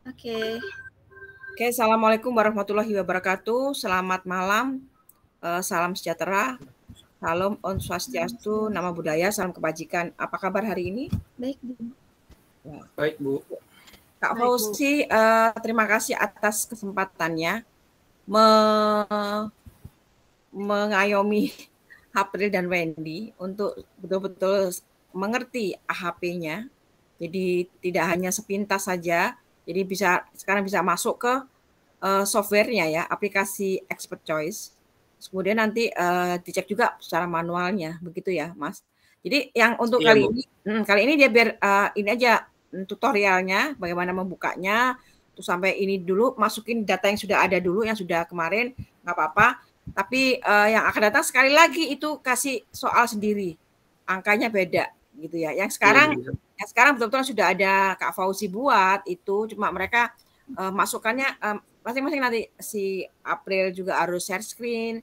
Oke. Oke, assalamualaikum warahmatullahi wabarakatuh. Selamat malam, salam sejahtera, salam Om Swastiastu, nama budaya, salam kebajikan. Apa kabar hari ini? Baik, Bu. Ya. Baik, Bu. Kak Baik, Bu. Fauzi, terima kasih atas kesempatannya mengayomi April dan Wendy untuk betul-betul mengerti AHP-nya. Jadi tidak hanya sepintas saja, jadi sekarang bisa masuk ke software-nya ya, aplikasi Expert Choice. Kemudian nanti dicek juga secara manualnya, begitu ya, Mas. Jadi yang untuk Iya, kali ini dia biar ini aja tutorialnya, bagaimana membukanya, terus sampai ini dulu masukin data yang sudah ada dulu, yang sudah kemarin nggak apa-apa. Tapi yang akan datang sekali lagi itu kasih soal sendiri, angkanya beda gitu ya. Yang sekarang betul-betul sudah ada Kak Fauzi buat itu, cuma mereka masukannya masing-masing nanti si April juga harus share screen,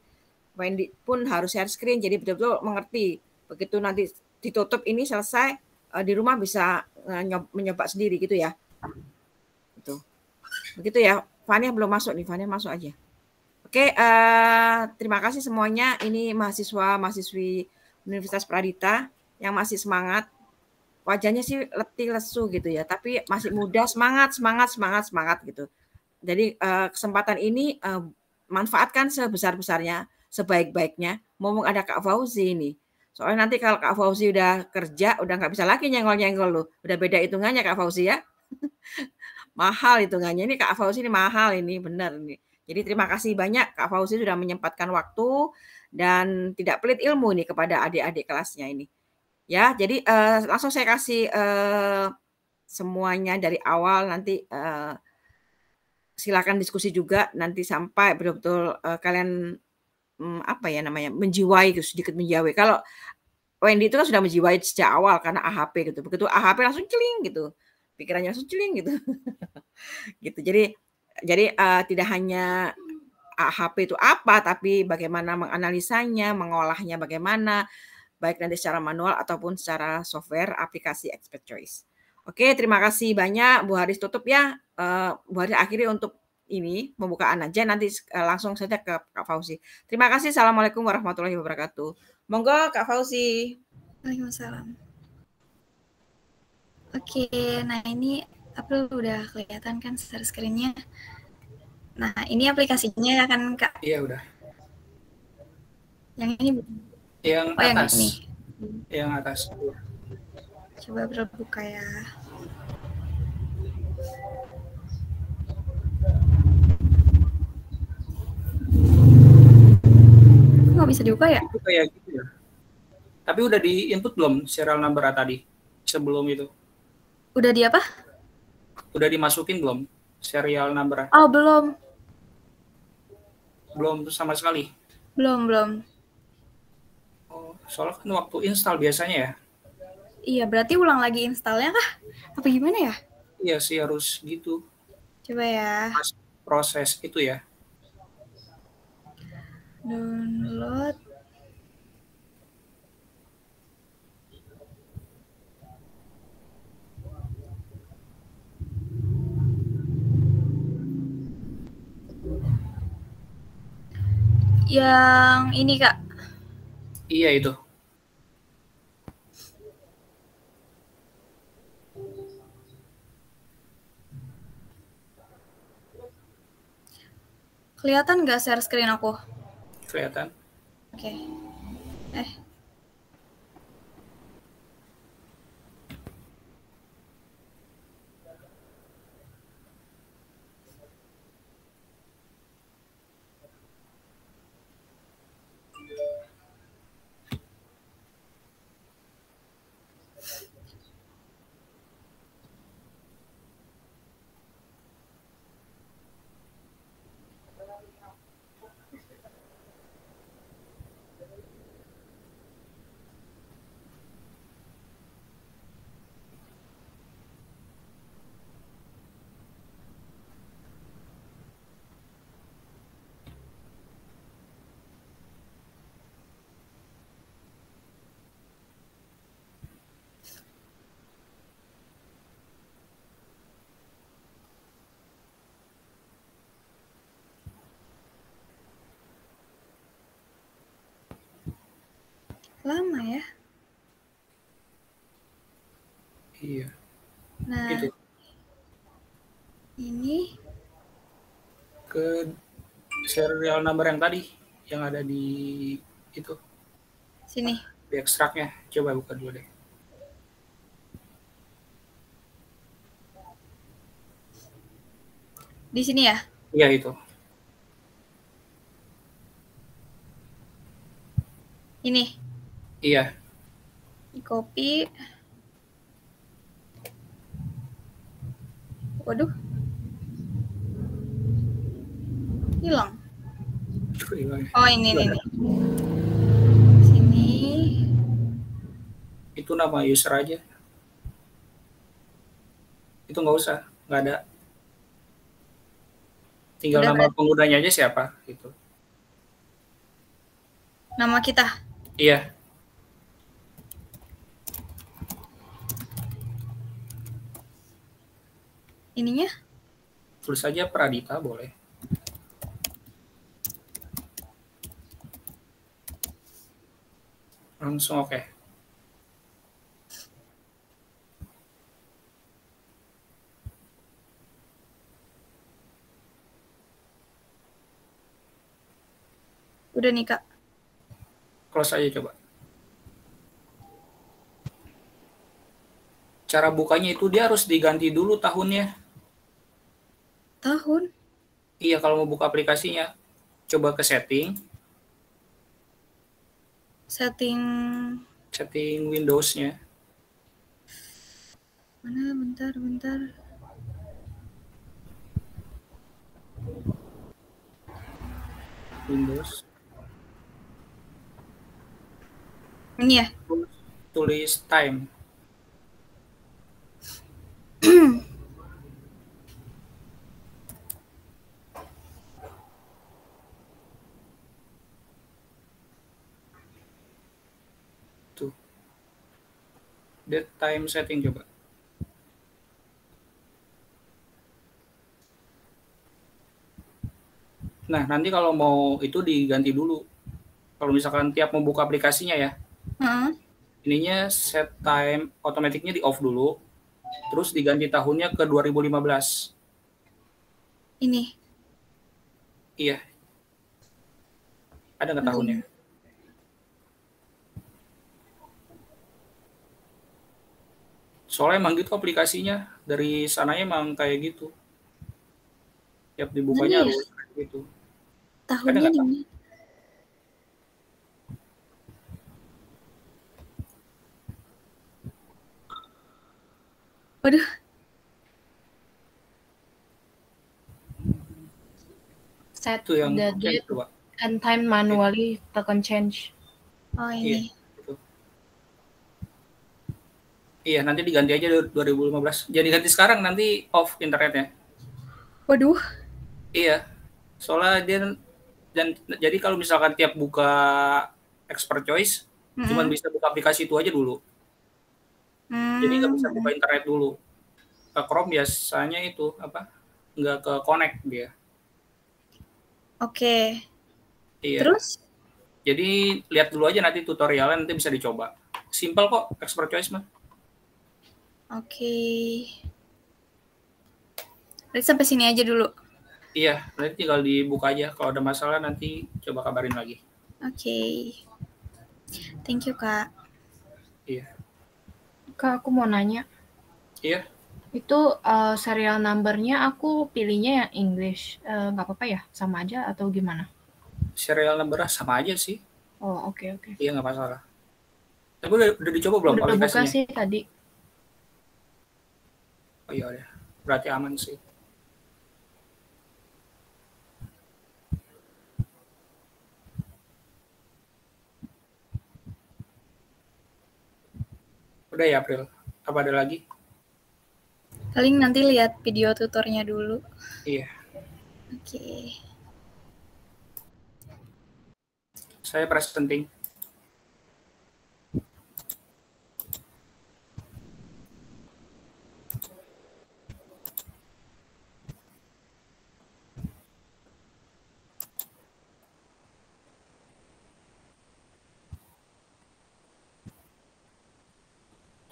Wendy pun harus share screen, jadi betul-betul mengerti. Begitu nanti ditutup ini selesai, di rumah bisa mencoba sendiri gitu ya. Begitu ya. Fania belum masuk nih, Fania masuk aja. Oke, terima kasih semuanya. Ini mahasiswa-mahasiswi Universitas Pradita yang masih semangat. Wajahnya sih letih lesu gitu ya, tapi masih muda, semangat gitu. Jadi kesempatan ini manfaatkan sebesar-besarnya, sebaik-baiknya. Mumpung ada Kak Fauzi ini. Soalnya nanti kalau Kak Fauzi udah kerja, udah nggak bisa lagi nyenggol-nyenggol loh. Udah beda hitungannya Kak Fauzi ya. Mahal hitungannya. Ini Kak Fauzi ini mahal ini, benar ini. Jadi terima kasih banyak Kak Fauzi sudah menyempatkan waktu dan tidak pelit ilmu nih kepada adik-adik kelasnya ini. Ya, jadi langsung saya kasih semuanya dari awal nanti silakan diskusi juga nanti sampai betul-betul kalian apa ya namanya menjiwai gitu, sedikit menjiwai. Kalau Wendy itu kan sudah menjiwai sejak awal karena AHP gitu. Begitu AHP langsung celing gitu, pikirannya langsung celing gitu, gitu. Jadi tidak hanya AHP itu apa, tapi bagaimana menganalisanya, mengolahnya bagaimana, baik nanti secara manual ataupun secara software aplikasi Expert Choice. Oke, terima kasih banyak. Bu Haris tutup ya. Bu Haris akhiri untuk ini pembukaan aja. Nanti langsung saja ke Kak Fauzi. Terima kasih. Assalamualaikum warahmatullahi wabarakatuh. Monggo Kak Fauzi. Waalaikumsalam. Oke, nah ini April udah kelihatan kan share screen-nya. Nah, ini aplikasinya kan, Kak? Iya, udah. Yang ini yang oh, atas. Yang ini. Yang atas. Coba April buka ya. Nggak bisa dibuka ya? Itu kayak gitu ya. Tapi udah di input belum serial number tadi sebelum itu? Udah di apa? Udah dimasukin belum serial number? Oh, belum. Belum sama sekali. Belum. Oh, soalnya kan waktu install biasanya ya. Iya, berarti ulang lagi installnya kah? Apa gimana ya? Iya sih harus gitu. Coba ya. Proses itu ya. Download. Yang ini, Kak. Iya itu. Kelihatan nggak share screen aku? Kelihatan. Oke. Lama ya. Iya. Nah, Itu ini ke serial number yang tadi yang ada di itu sini. di ekstraknya. Coba buka dulu deh. Di sini ya? Iya itu. Ini. Iya. Di copy. Waduh. Hilang. Oh, ini. Sini. Itu nama user aja. Itu nggak usah, nggak ada. Tinggal Udah nama penggunanya aja siapa gitu. Nama kita. Iya. Ininya? Tulis saja Pradita boleh. Langsung oke. Udah nih, Kak. Close aja coba. Cara bukanya itu dia harus diganti dulu tahunnya. Tahun? Iya, kalau mau buka aplikasinya, coba ke setting Windows-nya. Mana? Bentar. Windows. Ini ya? Tulis time. Tuh. Date time setting coba. Nah, nanti kalau mau itu diganti dulu. Kalau misalkan tiap mau buka aplikasinya ya, ininya set time otomatiknya di off dulu, terus diganti tahunnya ke 2015. Ini. Iya. Ada nggak tahunnya? Soalnya emang gitu aplikasinya. Dari sananya emang kayak gitu. Tiap dibukanya harus kayak gitu. Tahunnya di mana? Waduh. Set Itu yang the date and time manually, tekan change. Oh, ini. Iya, nanti diganti aja 2015. Jadi ganti sekarang, nanti off internetnya. Waduh. Iya. Soalnya dia jadi kalau misalkan tiap buka expert choice, cuma bisa buka aplikasi itu aja dulu. Jadi nggak bisa buka internet dulu. Ke Chrome biasanya itu nggak ke connect dia. Oke. Iya. Terus? Jadi lihat dulu aja nanti tutorialnya, nanti bisa dicoba. Simple kok expert choice mah. Oke. Berarti sampai sini aja dulu. Iya, nanti tinggal dibuka aja. Kalau ada masalah nanti coba kabarin lagi. Oke. Thank you, Kak. Iya. Kak, aku mau nanya. Iya. Itu serial number-nya aku pilihnya yang English. Nggak apa-apa ya? Sama aja atau gimana? Serial number sama aja sih. Oh, oke. Iya, nggak masalah. Tapi udah dicoba belum udah aplikasinya? Buka sih tadi. Oh iya, udah. Berarti aman sih. Udah ya, April. Apa ada lagi? Paling nanti lihat video tutornya dulu. Iya. Oke. Saya presenting.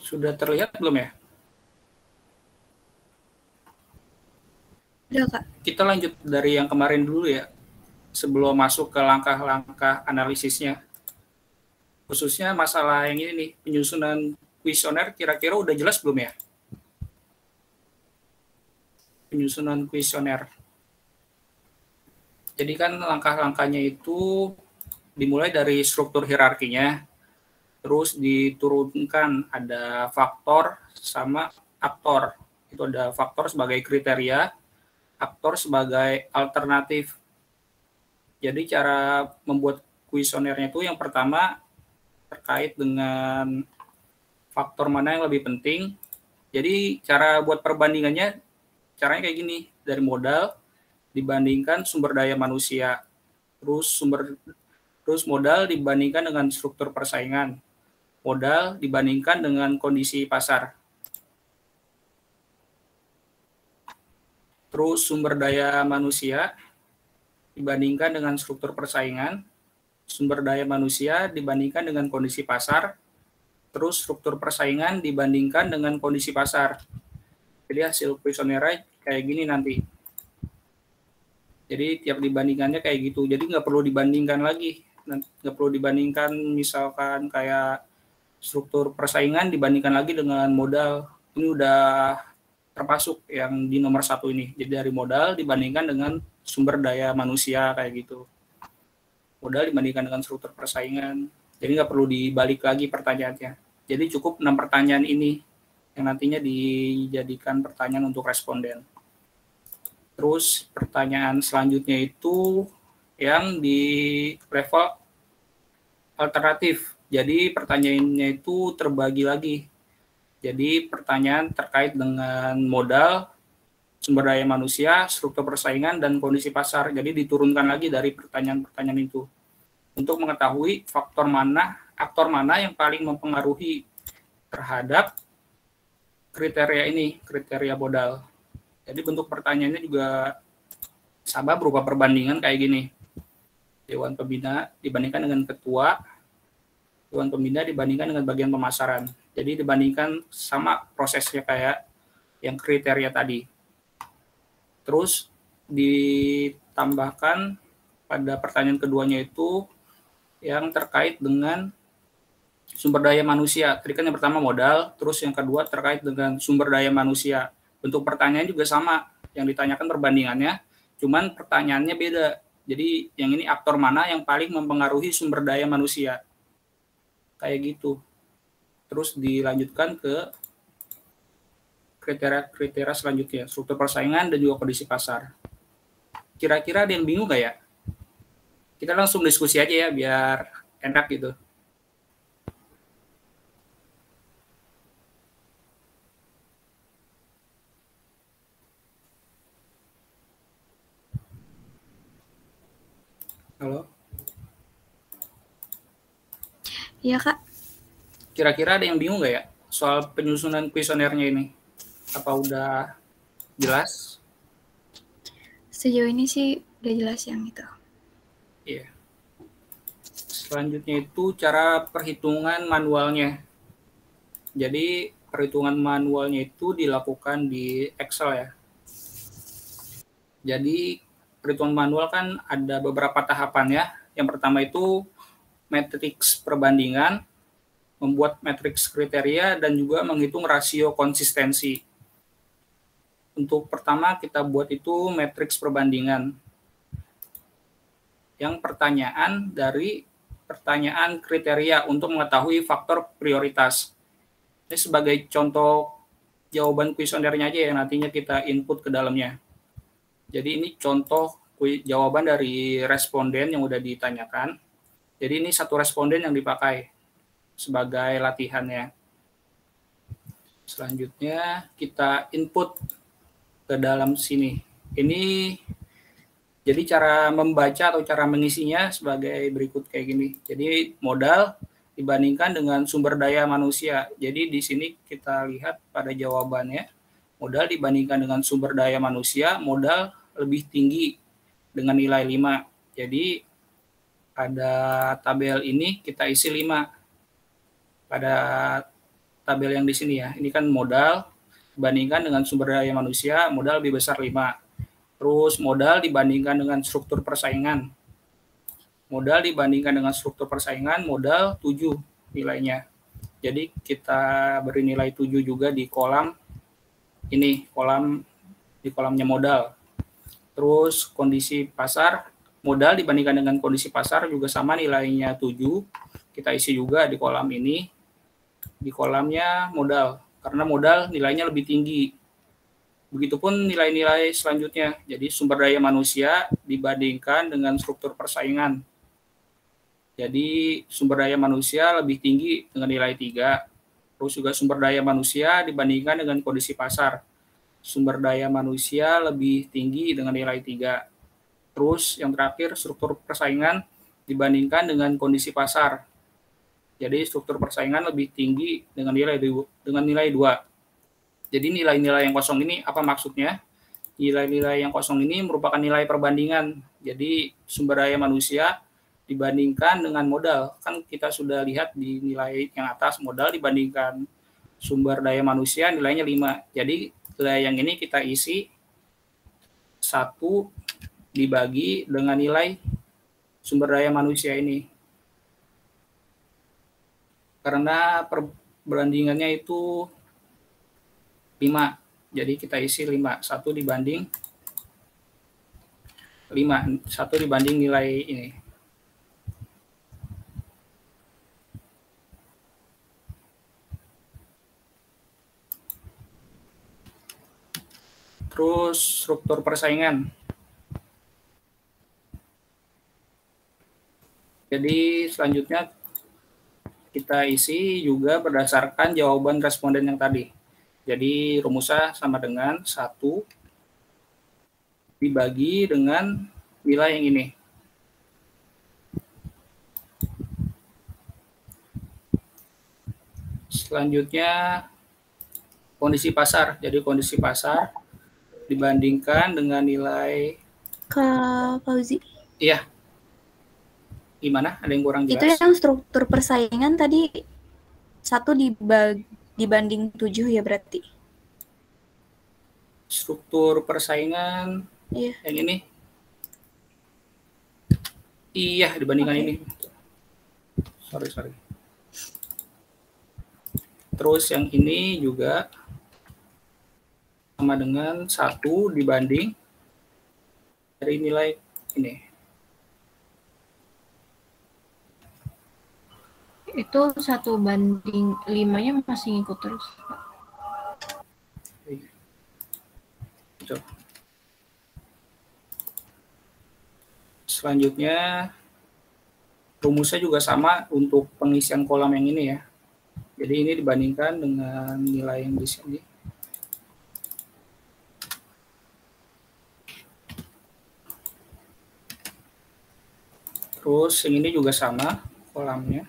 Sudah terlihat belum ya? Udah, Kak. Kita lanjut dari yang kemarin dulu ya, sebelum masuk ke langkah-langkah analisisnya. Khususnya masalah yang ini nih, penyusunan kuesioner kira-kira udah jelas belum ya? Penyusunan kuesioner. Jadi kan langkah-langkahnya itu dimulai dari struktur hierarkinya, terus diturunkan ada faktor sama aktor. Itu ada faktor sebagai kriteria, aktor sebagai alternatif. Jadi cara membuat kuesionernya itu yang pertama terkait dengan faktor mana yang lebih penting. Jadi cara buat perbandingannya caranya kayak gini, dari modal dibandingkan sumber daya manusia, terus modal dibandingkan dengan struktur persaingan, modal dibandingkan dengan kondisi pasar. Terus sumber daya manusia dibandingkan dengan struktur persaingan, sumber daya manusia dibandingkan dengan kondisi pasar, terus struktur persaingan dibandingkan dengan kondisi pasar. Jadi hasil kuesionernya kayak gini nanti. Jadi tiap dibandingkannya kayak gitu. Jadi nggak perlu dibandingkan lagi. Nggak perlu dibandingkan misalkan kayak struktur persaingan dibandingkan lagi dengan modal. Ini udah termasuk yang di nomor 1 ini. Jadi dari modal dibandingkan dengan sumber daya manusia kayak gitu. Modal dibandingkan dengan struktur persaingan. Jadi nggak perlu dibalik lagi pertanyaannya. Jadi cukup 6 pertanyaan ini yang nantinya dijadikan pertanyaan untuk responden. Terus pertanyaan selanjutnya itu yang di level alternatif. Jadi pertanyaannya itu terbagi lagi. Jadi pertanyaan terkait dengan modal, sumber daya manusia, struktur persaingan, dan kondisi pasar. Jadi diturunkan lagi dari pertanyaan-pertanyaan itu. Untuk mengetahui aktor mana yang paling mempengaruhi terhadap kriteria ini, kriteria modal. Jadi bentuk pertanyaannya juga sama, berupa perbandingan kayak gini. Dewan Pembina dibandingkan dengan ketua, Dewan Pembina dibandingkan dengan bagian pemasaran. Jadi dibandingkan sama prosesnya kayak yang kriteria tadi. Terus ditambahkan pada pertanyaan keduanya itu yang terkait dengan sumber daya manusia. Tadi kan yang pertama modal, terus yang kedua terkait dengan sumber daya manusia. Bentuk pertanyaan juga sama, yang ditanyakan perbandingannya, cuman pertanyaannya beda. Jadi yang ini aktor mana yang paling mempengaruhi sumber daya manusia. Kayak gitu. Terus dilanjutkan ke kriteria selanjutnya, struktur persaingan dan juga kondisi pasar. Kira-kira ada yang bingung nggak ya? Kita langsung diskusi aja ya, biar enak gitu. Halo? Iya, Kak. Kira-kira ada yang bingung nggak ya soal penyusunan kuesionernya ini? Apa udah jelas? Sejauh ini sih udah jelas yang itu. Iya. Selanjutnya itu cara perhitungan manualnya. Jadi perhitungan manualnya itu dilakukan di Excel ya. Jadi perhitungan manual kan ada beberapa tahapan ya. Yang pertama itu matriks perbandingan, membuat matriks kriteria, dan juga menghitung rasio konsistensi. Untuk pertama kita buat itu matriks perbandingan. Yang pertanyaan dari pertanyaan kriteria untuk mengetahui faktor prioritas. Ini sebagai contoh jawaban kuesionernya aja yang nantinya kita input ke dalamnya. Jadi ini contoh jawaban dari responden yang udah ditanyakan. Jadi ini satu responden yang dipakai sebagai latihannya. Selanjutnya kita input ke dalam sini. Ini jadi cara membaca atau cara mengisinya sebagai berikut kayak gini. Jadi modal dibandingkan dengan sumber daya manusia. Jadi di sini kita lihat pada jawabannya, modal dibandingkan dengan sumber daya manusia, modal lebih tinggi dengan nilai 5. Jadi pada tabel ini kita isi 5. Pada tabel yang di sini ya. Ini kan modal dibandingkan dengan sumber daya manusia, modal lebih besar 5. Terus modal dibandingkan dengan struktur persaingan. Modal dibandingkan dengan struktur persaingan, modal 7 nilainya. Jadi kita beri nilai 7 juga di kolam ini, di kolamnya modal. Terus kondisi pasar, modal dibandingkan dengan kondisi pasar juga sama nilainya 7. Kita isi juga di kolam ini, di kolamnya modal. Karena modal nilainya lebih tinggi. Begitupun nilai-nilai selanjutnya. Jadi sumber daya manusia dibandingkan dengan struktur persaingan. Jadi sumber daya manusia lebih tinggi dengan nilai 3. Terus juga sumber daya manusia dibandingkan dengan kondisi pasar. Sumber daya manusia lebih tinggi dengan nilai 3. Terus yang terakhir struktur persaingan dibandingkan dengan kondisi pasar. Jadi struktur persaingan lebih tinggi dengan nilai 2. Jadi nilai-nilai yang kosong ini apa maksudnya? Nilai-nilai yang kosong ini merupakan nilai perbandingan. Jadi sumber daya manusia dibandingkan dengan modal. Kan kita sudah lihat di nilai yang atas, modal dibandingkan sumber daya manusia nilainya 5. Jadi nilai yang ini kita isi 1 dibagi dengan nilai sumber daya manusia ini. Karena perbandingannya itu 5. Jadi kita isi 5. 1 dibanding 5. 1 dibanding nilai ini. Terus struktur persaingan. Jadi selanjutnya kita isi juga berdasarkan jawaban responden yang tadi. Jadi rumusnya sama dengan 1 dibagi dengan nilai yang ini. Selanjutnya kondisi pasar. Jadi kondisi pasar dibandingkan dengan nilai Kak Fauzi. Iya. Gimana? Ada yang kurang jelas? Itu yang struktur persaingan tadi 1 dibanding 7 ya berarti. Struktur persaingan yang ini. Iya, dibandingkan ini. Sorry. Terus yang ini juga sama dengan 1 dibanding dari nilai ini. Itu 1 banding 5-nya masih ngikut terus. Selanjutnya rumusnya juga sama untuk pengisian kolam yang ini ya. Jadi ini dibandingkan dengan nilai yang di sini. Terus yang ini juga sama kolamnya.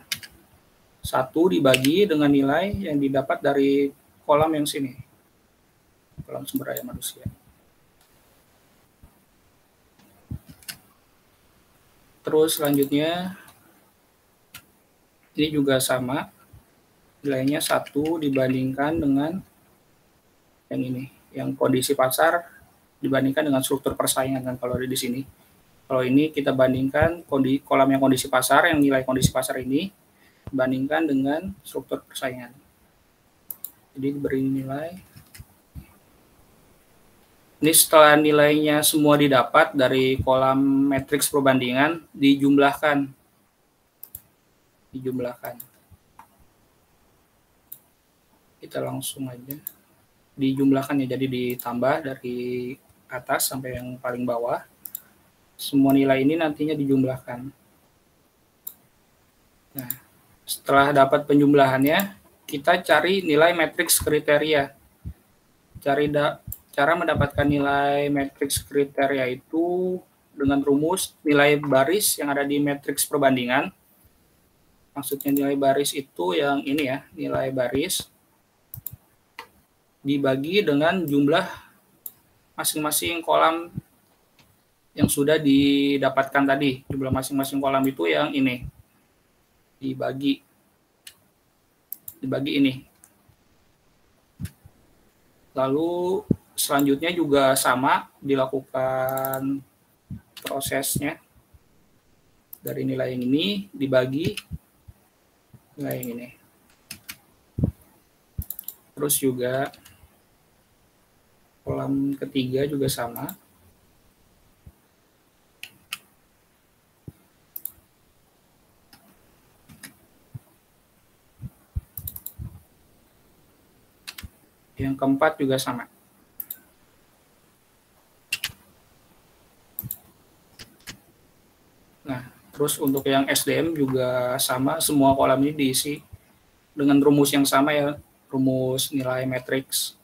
1 dibagi dengan nilai yang didapat dari kolam yang sini. Kolam sumber daya manusia. Terus selanjutnya ini juga sama. Nilainya 1 dibandingkan dengan yang ini. Yang kondisi pasar dibandingkan dengan struktur persaingan kan kalau ada di sini. Kalau ini kita bandingkan kolam yang kondisi pasar, yang nilai kondisi pasar ini bandingkan dengan struktur persaingan. Jadi diberi nilai. Ini setelah nilainya semua didapat dari kolam matriks perbandingan, dijumlahkan. Kita langsung aja. Dijumlahkan ya, jadi ditambah dari atas sampai yang paling bawah. Semua nilai ini nantinya dijumlahkan. Nah, setelah dapat penjumlahannya, kita cari nilai matriks kriteria. Cara mendapatkan nilai matriks kriteria itu dengan rumus nilai baris yang ada di matriks perbandingan. Maksudnya nilai baris itu yang ini ya, nilai baris dibagi dengan jumlah masing-masing kolam yang sudah didapatkan tadi. Jumlah masing-masing kolam itu yang ini. Dibagi ini. Lalu selanjutnya juga sama dilakukan prosesnya. Dari nilai yang ini dibagi nilai yang ini. Terus juga kolam ketiga juga sama. Yang keempat juga sama. Nah, terus untuk yang SDM juga sama, semua kolam ini diisi dengan rumus yang sama ya, rumus nilai matriks.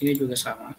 Ini juga sama.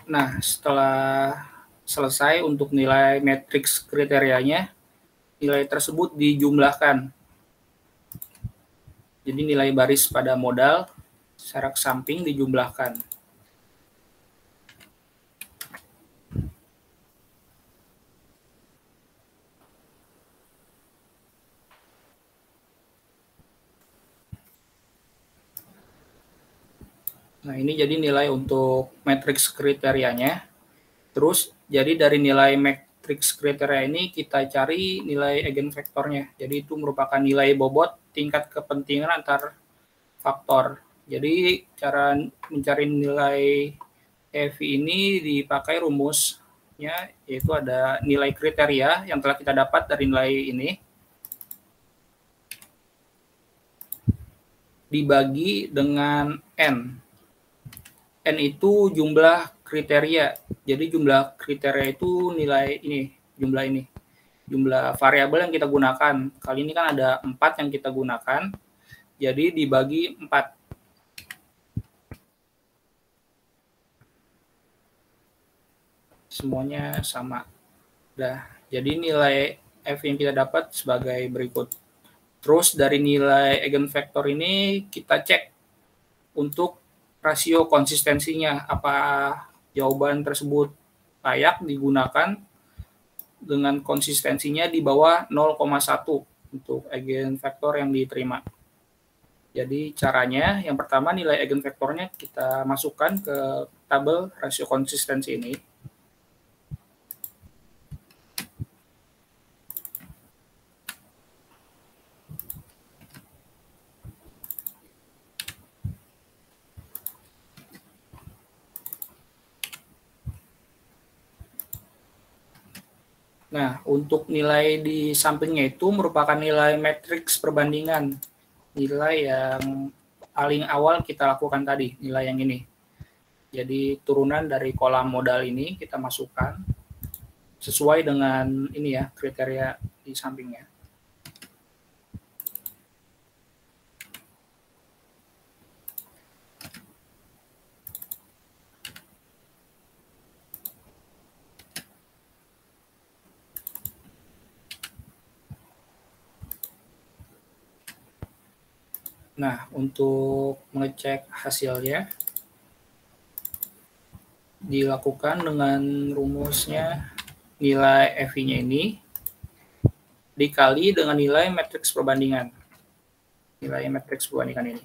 Nah, setelah selesai untuk nilai matriks kriterianya, nilai tersebut dijumlahkan. Jadi nilai baris pada modal secara samping dijumlahkan. Nah, ini jadi nilai untuk matriks kriterianya. Terus, jadi dari nilai matriks kriteria ini kita cari nilai eigenvektornya. Jadi itu merupakan nilai bobot tingkat kepentingan antar faktor. Jadi cara mencari nilai EV ini dipakai rumusnya, yaitu ada nilai kriteria yang telah kita dapat dari nilai ini dibagi dengan N. N itu jumlah kriteria. Jadi jumlah kriteria itu nilai ini, jumlah ini. Jumlah variabel yang kita gunakan. Kali ini kan ada 4 yang kita gunakan. Jadi dibagi 4. Semuanya sama. Nah, jadi nilai F yang kita dapat sebagai berikut. Terus dari nilai eigenvektor ini kita cek untuk rasio konsistensinya, apa jawaban tersebut layak digunakan dengan konsistensinya di bawah 0,1 untuk eigenvektor yang diterima. Jadi caranya yang pertama nilai eigenvektornya kita masukkan ke tabel rasio konsistensi ini. Nah, untuk nilai di sampingnya itu merupakan nilai matriks perbandingan. Nilai yang paling awal kita lakukan tadi, nilai yang ini. Jadi turunan dari kolam modal ini kita masukkan sesuai dengan ini ya, kriteria di sampingnya. Nah, untuk mengecek hasilnya dilakukan dengan rumusnya nilai FI-nya ini dikali dengan nilai matriks perbandingan. Nilai matriks perbandingan ini.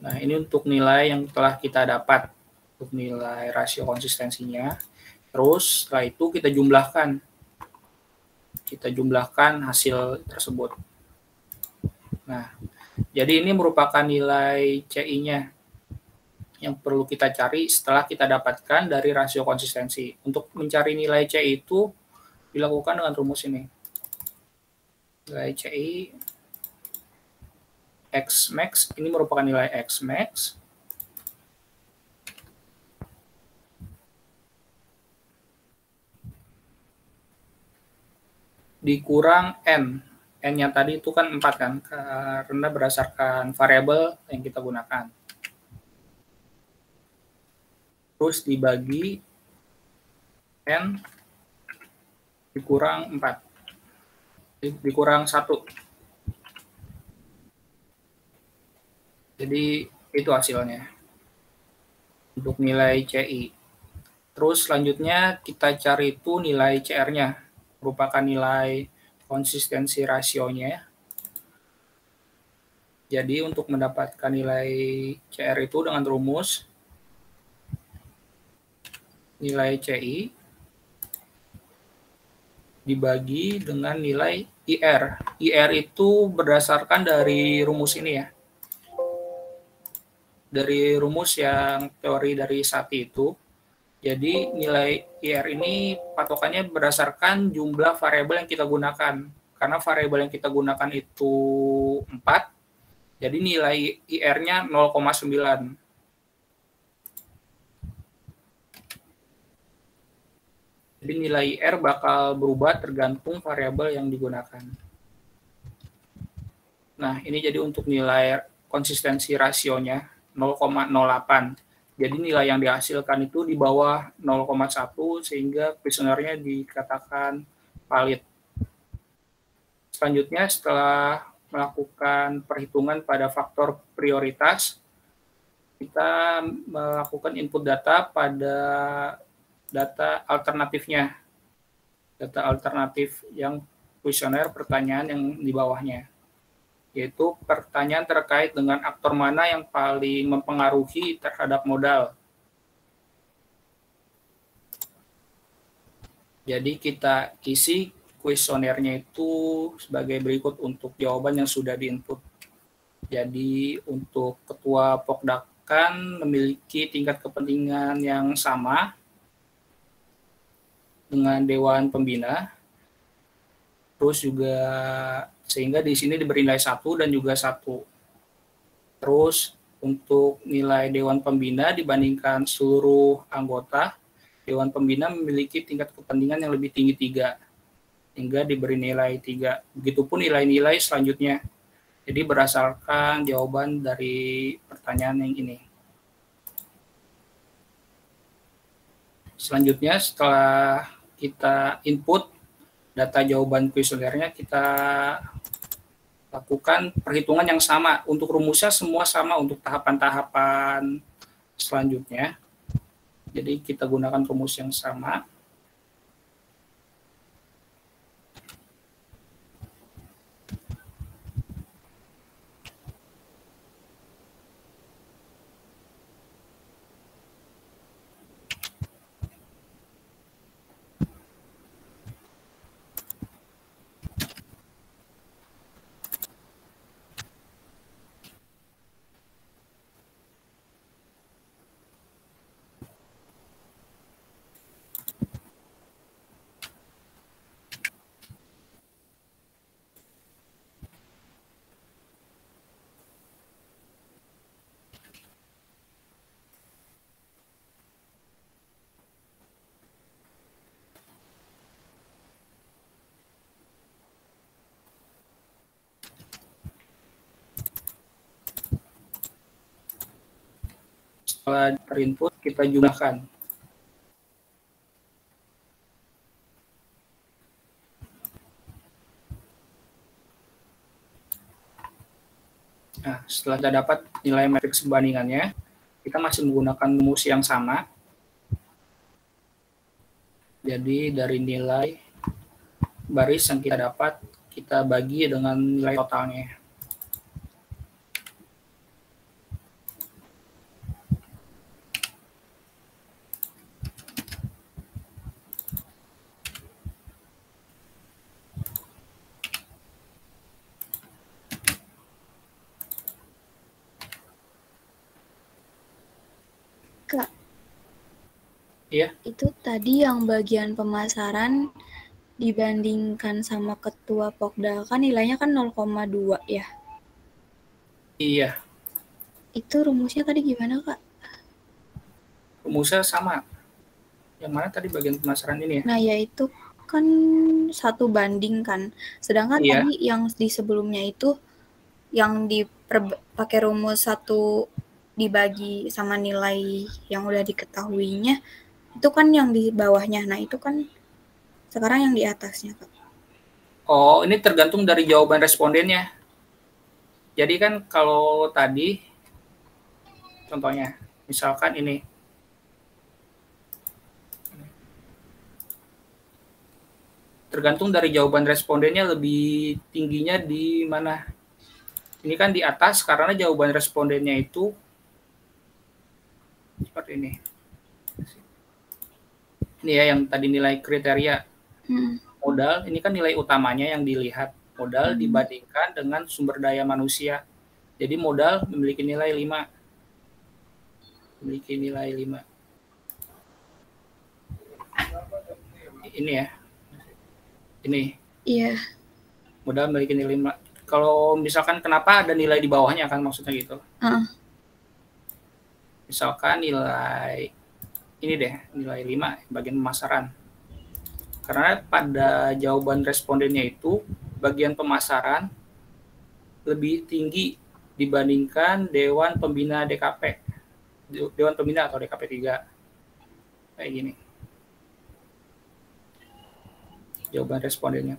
Nah, ini untuk nilai yang telah kita dapat, untuk nilai rasio konsistensinya. Terus setelah itu kita jumlahkan hasil tersebut. Nah, jadi ini merupakan nilai CI-nya yang perlu kita cari setelah kita dapatkan dari rasio konsistensi. Untuk mencari nilai CI itu dilakukan dengan rumus ini. Nilai CI X max, ini merupakan nilai X max dikurang N. N-nya tadi itu kan 4 kan, karena berdasarkan variabel yang kita gunakan. Terus dibagi N dikurang 4. Dikurang 1. Jadi itu hasilnya untuk nilai CI. Terus selanjutnya kita cari itu nilai CR-nya, merupakan nilai konsistensi rasionya. Jadi untuk mendapatkan nilai CR itu dengan rumus nilai CI dibagi dengan nilai IR. IR itu berdasarkan dari rumus ini ya. Dari rumus yang teori dari Sati itu. Jadi nilai IR ini patokannya berdasarkan jumlah variabel yang kita gunakan. Karena variabel yang kita gunakan itu 4, jadi nilai IR-nya 0,9. Jadi nilai IR bakal berubah tergantung variabel yang digunakan. Nah, ini jadi untuk nilai konsistensi rasionya 0,08. Jadi nilai yang dihasilkan itu di bawah 0,1 sehingga kuesionernya dikatakan valid. Selanjutnya setelah melakukan perhitungan pada faktor prioritas, kita melakukan input data pada data alternatifnya. Data alternatif yang kuesioner pertanyaan yang di bawahnya. Yaitu pertanyaan terkait dengan aktor mana yang paling mempengaruhi terhadap modal. Jadi kita isi kuesionernya itu sebagai berikut untuk jawaban yang sudah diinput. Jadi untuk ketua Pokdakan memiliki tingkat kepentingan yang sama dengan Dewan Pembina. Terus juga sehingga di sini diberi nilai 1 dan juga 1. Terus untuk nilai Dewan Pembina dibandingkan seluruh anggota, Dewan Pembina memiliki tingkat kepentingan yang lebih tinggi 3, hingga diberi nilai 3. Begitupun nilai-nilai selanjutnya. Jadi berdasarkan jawaban dari pertanyaan yang ini. Selanjutnya setelah kita input data jawaban kuesionernya, kita lakukan perhitungan yang sama. Untuk rumusnya semua sama untuk tahapan-tahapan selanjutnya. Jadi kita gunakan rumus yang sama. Setelah terinput, kita jumlahkan. Nah, setelah kita dapat nilai matriks perbandingannya, kita masih menggunakan rumus yang sama. Jadi dari nilai baris yang kita dapat, kita bagi dengan nilai totalnya. Kak, Iya. itu tadi yang bagian pemasaran dibandingkan sama ketua Pokda kan nilainya kan 0,2 ya? Iya. Itu rumusnya tadi gimana, Kak? Rumusnya sama. Yang mana tadi bagian pemasaran ini ya? Nah, yaitu kan 1 banding kan. Sedangkan Iya. tadi yang di sebelumnya itu yang pakai rumus 1 dibagi sama nilai yang udah diketahuinya, itu kan yang di bawahnya. Nah, itu kan sekarang yang di atasnya, Kak. Oh, ini tergantung dari jawaban respondennya. Jadi kan kalau tadi, contohnya, misalkan ini. Tergantung dari jawaban respondennya lebih tingginya di mana. Ini kan di atas karena jawaban respondennya itu seperti ini. Ini ya yang tadi nilai kriteria. Modal, ini kan nilai utamanya yang dilihat. Modal dibandingkan dengan sumber daya manusia. Jadi modal memiliki nilai 5. Memiliki nilai 5. Ini ya. Ini. Iya. Modal memiliki nilai 5. Kalau misalkan kenapa ada nilai di bawahnya kan maksudnya gitu. Misalkan nilai ini deh, nilai 5 bagian pemasaran. Karena pada jawaban respondennya itu bagian pemasaran lebih tinggi dibandingkan Dewan Pembina DKP. Dewan Pembina atau DKP 3. Kayak gini. Jawaban respondennya.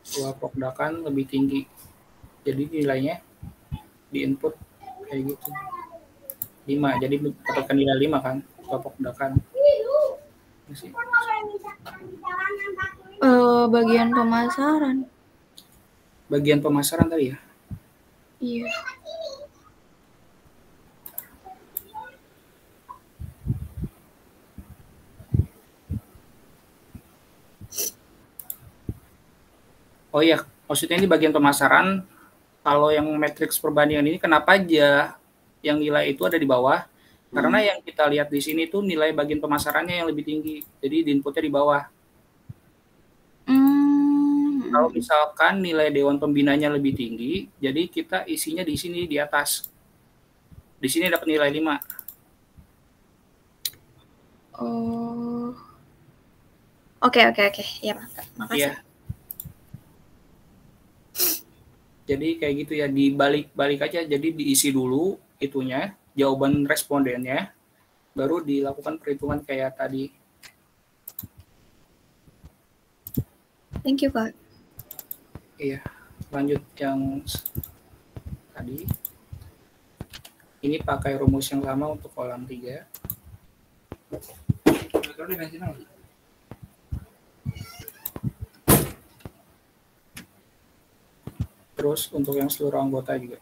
Ketua Pokda kan lebih tinggi. Jadi nilainya di input kayak gitu. 5. Jadi dapatkan nilai 5 kan. Ketua Pokda kan. Bagian pemasaran. Bagian pemasaran tadi ya? Iya. Oh iya, maksudnya ini bagian pemasaran. Kalau yang matriks perbandingan ini kenapa aja yang nilai itu ada di bawah? Karena yang kita lihat di sini tuh nilai bagian pemasarannya yang lebih tinggi. Jadi di inputnya di bawah. Kalau misalkan nilai Dewan Pembinanya lebih tinggi, jadi kita isinya di sini di atas. Di sini dapat nilai 5. Oh. Oke. Ya, makasih. Iya. Jadi kayak gitu ya, dibalik-balik aja. Jadi diisi dulu itunya, jawaban respondennya, baru dilakukan perhitungan kayak tadi. Thank you, Pak. Iya, lanjut yang tadi. Ini pakai rumus yang sama untuk kolam 3. Terus untuk yang seluruh anggota juga.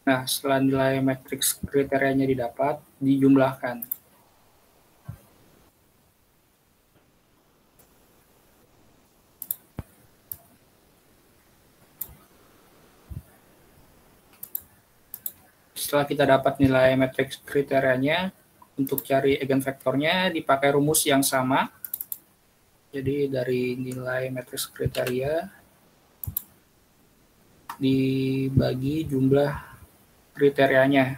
Nah, setelah nilai matriks kriterianya didapat, dijumlahkan. Setelah kita dapat nilai matriks kriterianya, untuk cari eigenvektornya dipakai rumus yang sama. Jadi dari nilai matriks kriteria dibagi jumlah kriterianya.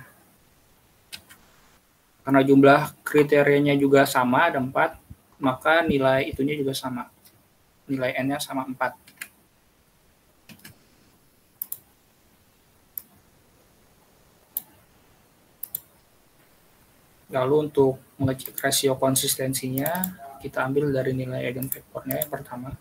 Karena jumlah kriterianya juga sama, ada 4, maka nilai itunya juga sama. Nilai N-nya sama 4. Lalu untuk mengecek rasio konsistensinya, kita ambil dari nilai eigenvektornya yang pertama.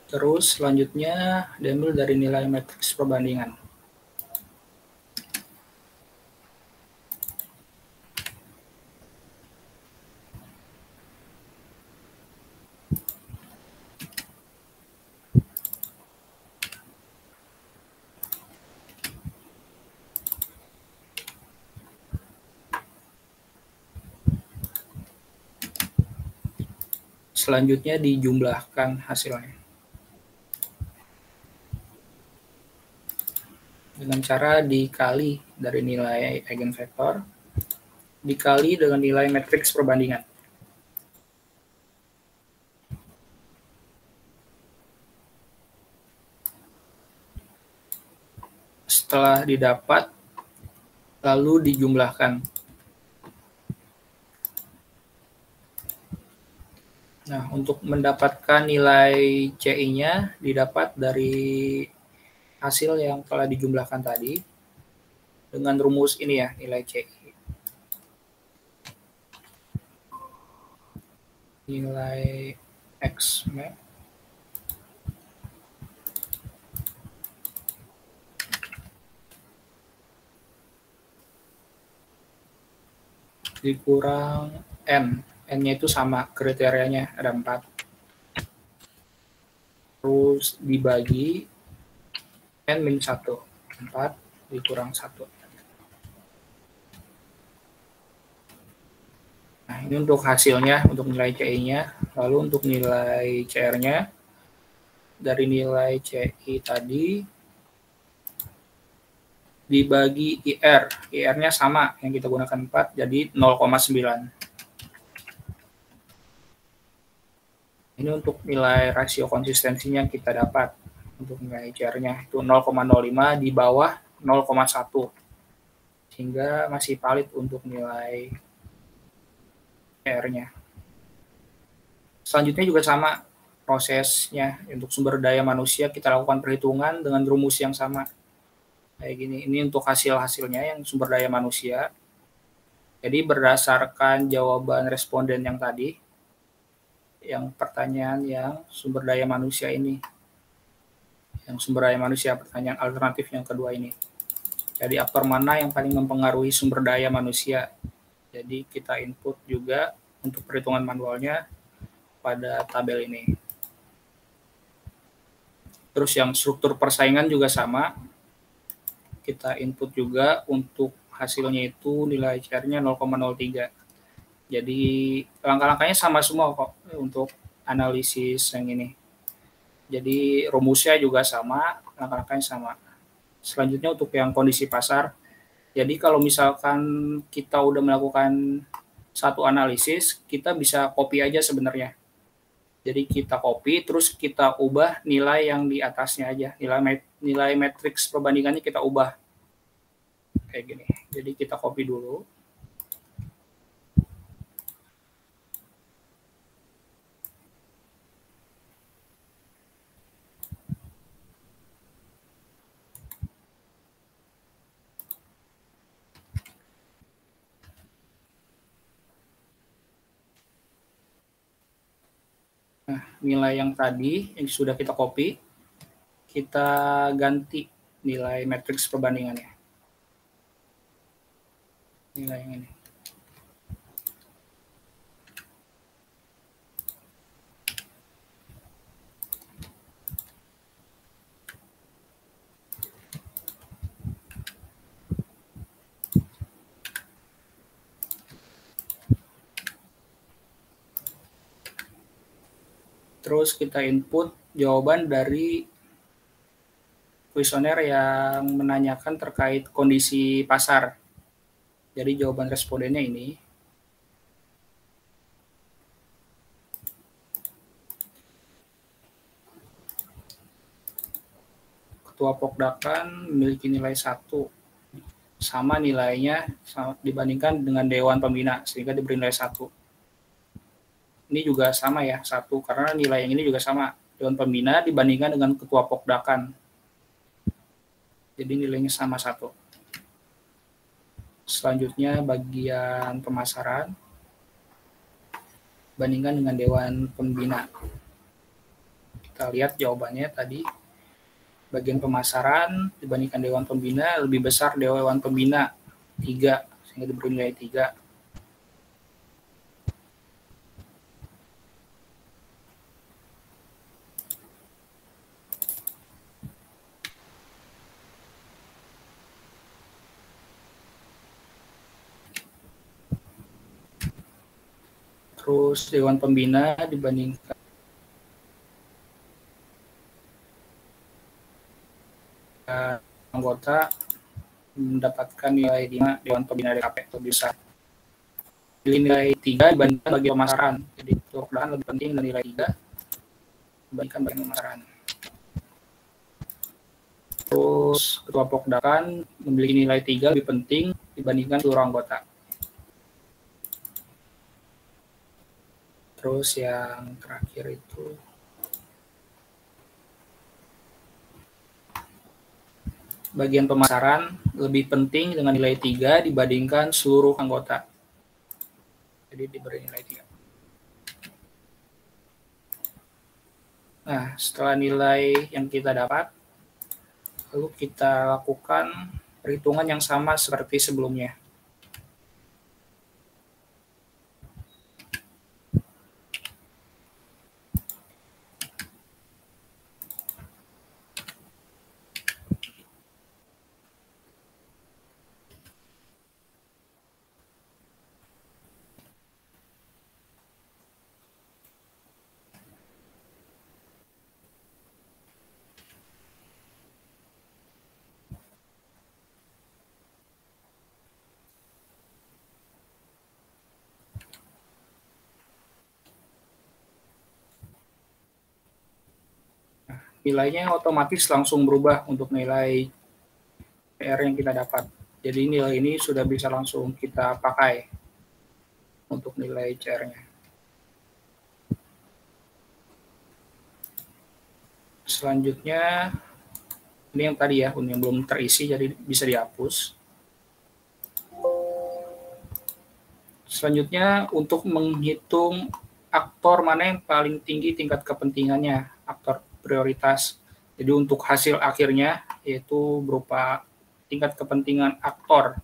Terus selanjutnya diambil dari nilai matriks perbandingan. Selanjutnya dijumlahkan hasilnya. Dengan cara dikali dari nilai eigenvektor, dikali dengan nilai matriks perbandingan. Setelah didapat, lalu dijumlahkan. Nah, untuk mendapatkan nilai CI-nya didapat dari hasil yang telah dijumlahkan tadi dengan rumus ini ya, nilai CI. Nilai X map dikurang N. N-nya itu sama, kriterianya ada 4. Terus dibagi N-1. 4 dikurang 1. Nah, ini untuk hasilnya, untuk nilai CI-nya. Lalu untuk nilai CR-nya, dari nilai CI tadi dibagi IR. IR-nya sama, yang kita gunakan 4, jadi 0,9. Ini untuk nilai rasio konsistensinya yang kita dapat. Untuk nilai CR-nya itu 0,05 di bawah 0,1. Sehingga masih valid untuk nilai CR-nya. Selanjutnya juga sama prosesnya. Untuk sumber daya manusia kita lakukan perhitungan dengan rumus yang sama. Kayak gini. Ini untuk hasil-hasilnya yang sumber daya manusia. Jadi berdasarkan jawaban responden yang tadi, yang pertanyaan yang sumber daya manusia ini. Yang sumber daya manusia, pertanyaan alternatif yang kedua ini. Jadi aktor mana yang paling mempengaruhi sumber daya manusia? Jadi kita input juga untuk perhitungan manualnya pada tabel ini. Terus yang struktur persaingan juga sama. Kita input juga untuk hasilnya itu nilai CR-nya 0,03. Jadi langkah-langkahnya sama semua kok untuk analisis yang ini. Jadi rumusnya juga sama, langkah-langkahnya sama. Selanjutnya untuk yang kondisi pasar. Jadi kalau misalkan kita udah melakukan satu analisis, kita bisa copy aja sebenarnya. Jadi kita copy, terus kita ubah nilai yang di atasnya aja. Nilai matriks perbandingannya kita ubah. Kayak gini. Jadi kita copy dulu. Nah, nilai yang tadi yang sudah kita copy, kita ganti nilai matriks perbandingannya. Nilai yang ini. Terus kita input jawaban dari kuesioner yang menanyakan terkait kondisi pasar. Jadi jawaban respondennya ini. Ketua Pokdakan memiliki nilai 1. Sama nilainya dibandingkan dengan Dewan Pembina, sehingga diberi nilai 1. Ini juga sama ya, 1, karena nilai yang ini juga sama. Dewan Pembina dibandingkan dengan Ketua Pokdakan. Jadi nilainya sama 1. Selanjutnya bagian pemasaran. Bandingkan dengan Dewan Pembina. Kita lihat jawabannya tadi. Bagian pemasaran dibandingkan Dewan Pembina lebih besar Dewan Pembina 3, sehingga diberi nilai 3. Terus Dewan Pembina dibandingkan anggota mendapatkan nilai 5, Dewan Pembina DKP lebih besar. Nilai 3 dibandingkan bagian pemasaran. Jadi Pokdakan lebih penting dan nilai 3 dibandingkan bagian pemasaran. Terus Ketua Pokdakan memiliki nilai 3 lebih penting dibandingkan seluruh anggota. Terus yang terakhir itu bagian pemasaran lebih penting dengan nilai 3 dibandingkan seluruh anggota. Jadi diberi nilai 3. Nah, setelah nilai yang kita dapat, lalu kita lakukan perhitungan yang sama seperti sebelumnya. Nilainya otomatis langsung berubah untuk nilai PR yang kita dapat. Jadi nilai ini sudah bisa langsung kita pakai untuk nilai CR-nya. Selanjutnya, ini yang tadi ya, yang belum terisi, jadi bisa dihapus. Selanjutnya, untuk menghitung aktor mana yang paling tinggi tingkat kepentingannya, aktor prioritas. Jadi untuk hasil akhirnya yaitu berupa tingkat kepentingan aktor.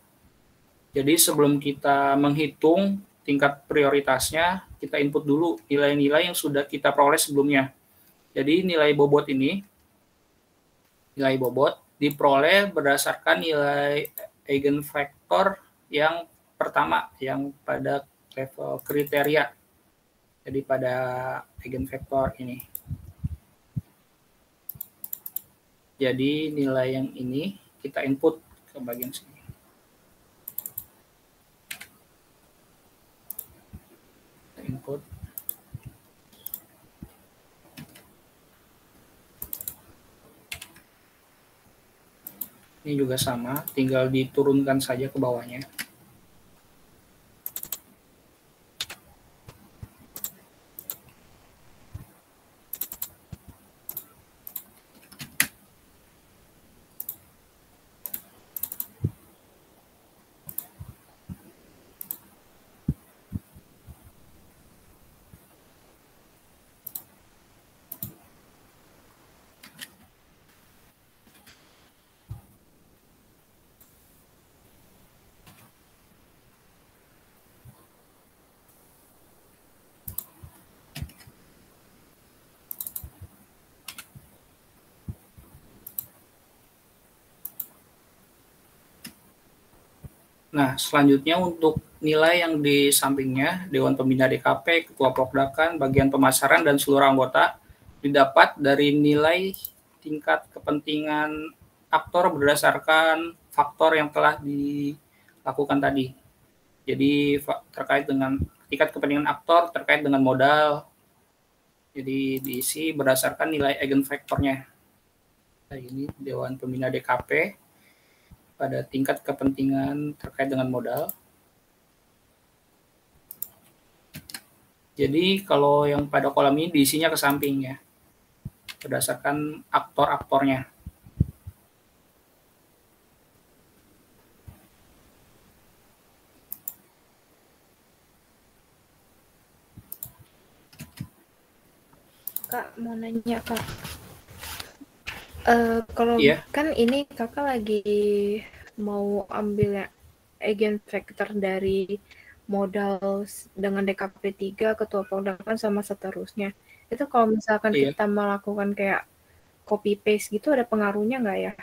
Jadi sebelum kita menghitung tingkat prioritasnya, kita input dulu nilai-nilai yang sudah kita peroleh sebelumnya. Jadi nilai bobot ini, nilai bobot diperoleh berdasarkan nilai eigenvector yang pertama, yang pada level kriteria. Jadi pada eigenvector ini. Jadi nilai yang ini kita input ke bagian sini. Input. Ini juga sama, tinggal diturunkan saja ke bawahnya. Nah, selanjutnya untuk nilai yang di sampingnya, Dewan Pembina DKP, Ketua Prokdakan, bagian pemasaran, dan seluruh anggota didapat dari nilai tingkat kepentingan aktor berdasarkan faktor yang telah dilakukan tadi. Jadi terkait dengan tingkat kepentingan aktor terkait dengan modal, jadi diisi berdasarkan nilai eigenfaktornya. Nah, ini Dewan Pembina DKP pada tingkat kepentingan terkait dengan modal. Jadi kalau yang pada kolam ini diisinya ke samping ya, berdasarkan aktor-aktornya. Kak, mau nanya Kak. Kalau kan ini kakak lagi mau ambil eigenvektor dari modal dengan DKP 3, Ketua Prokdakan, sama seterusnya. Itu kalau misalkan kita melakukan kayak copy paste gitu, ada pengaruhnya nggak ya?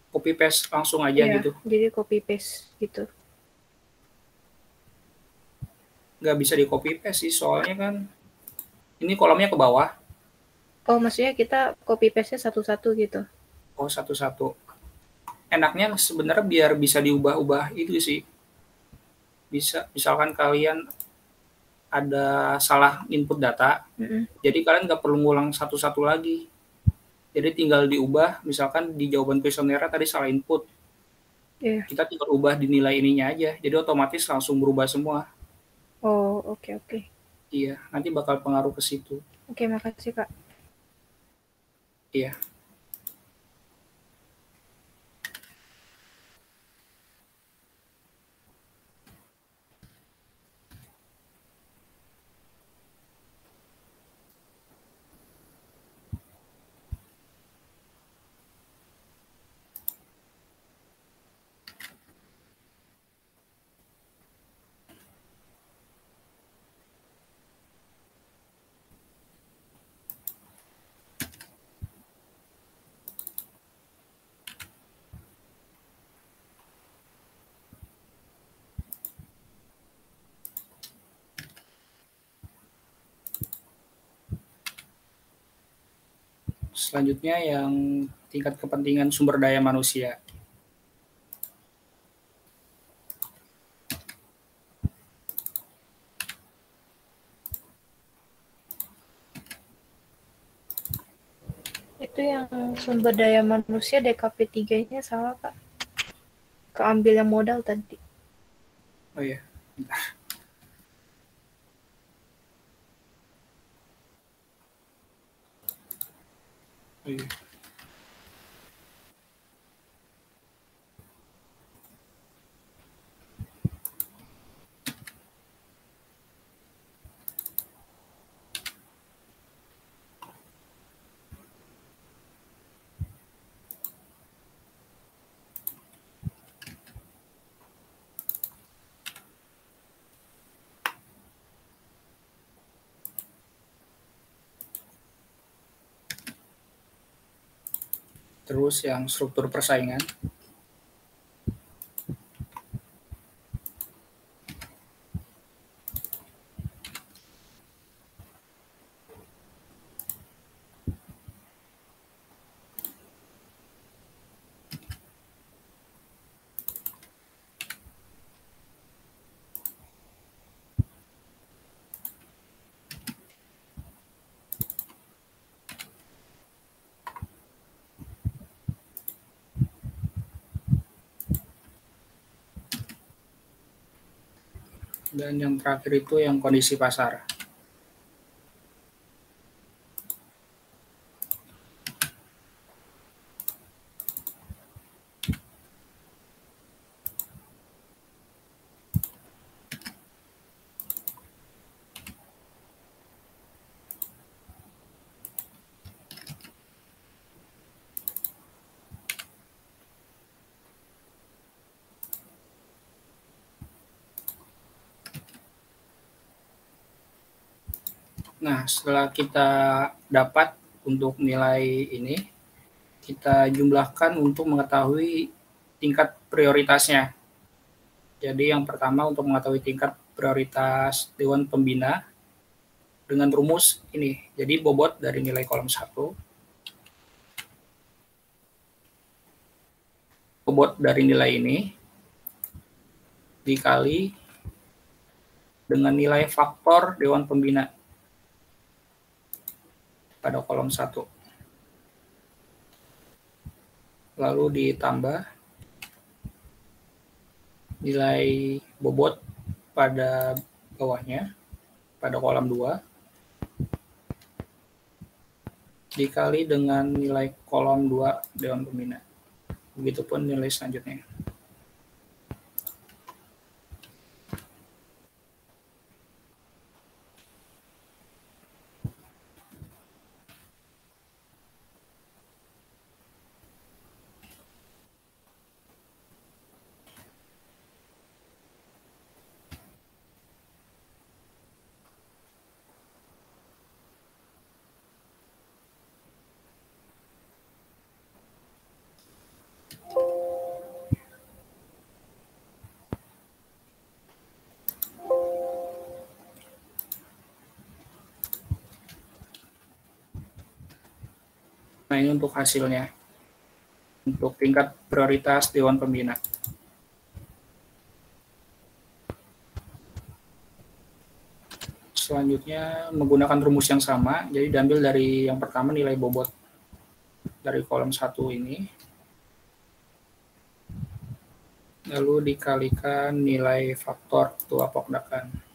Copy paste langsung aja gitu? Jadi copy paste gitu. Nggak bisa di copy paste sih, soalnya kan ini kolomnya ke bawah. Oh, maksudnya kita copy paste-nya satu-satu gitu? Oh, satu-satu. Enaknya sebenarnya biar bisa diubah-ubah itu sih. Bisa, misalkan kalian ada salah input data, jadi kalian nggak perlu ngulang satu-satu lagi. Jadi tinggal diubah, misalkan di jawaban kuesioner tadi salah input. Kita tinggal ubah di nilai ininya aja, jadi otomatis langsung berubah semua. Oh, oke. Iya, nanti bakal pengaruh ke situ. Oke, makasih Kak. Iya. Selanjutnya yang tingkat kepentingan sumber daya manusia. Itu yang sumber daya manusia DKP 3-nya salah Kak. Keambil yang modal tadi. Oh iya, bentar. Oh iya. Terus yang struktur persaingan. Dan yang terakhir itu yang kondisi pasar. Nah, setelah kita dapat untuk nilai ini, kita jumlahkan untuk mengetahui tingkat prioritasnya. Jadi yang pertama untuk mengetahui tingkat prioritas Dewan Pembina dengan rumus ini. Jadi bobot dari nilai kolom 1, bobot dari nilai ini dikali dengan nilai faktor Dewan Pembina pada kolom 1. Lalu ditambah nilai bobot pada bawahnya, pada kolom 2, dikali dengan nilai kolom 2 Dewan Pembina. Begitupun nilai selanjutnya. Nah, ini untuk hasilnya. Untuk tingkat prioritas Dewan Pembina. Selanjutnya menggunakan rumus yang sama, jadi diambil dari yang pertama nilai bobot dari kolom 1 ini, lalu dikalikan nilai faktor ketua pokdakan.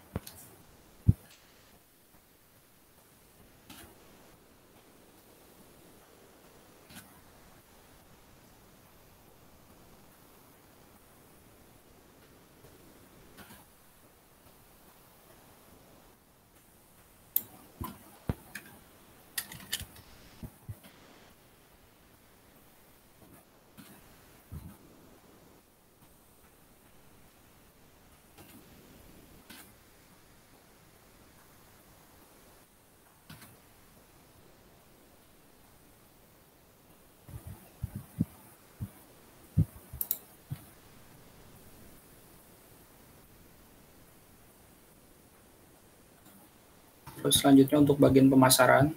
Terus selanjutnya untuk bagian pemasaran.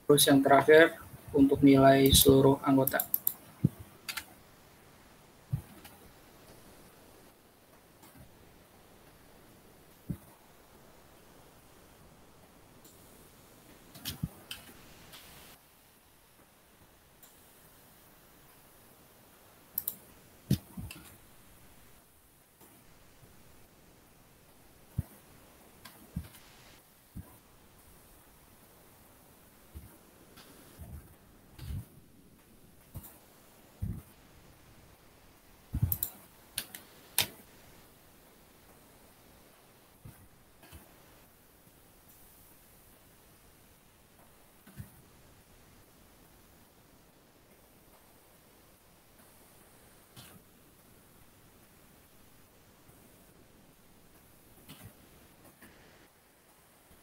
Terus yang terakhir untuk nilai seluruh anggota.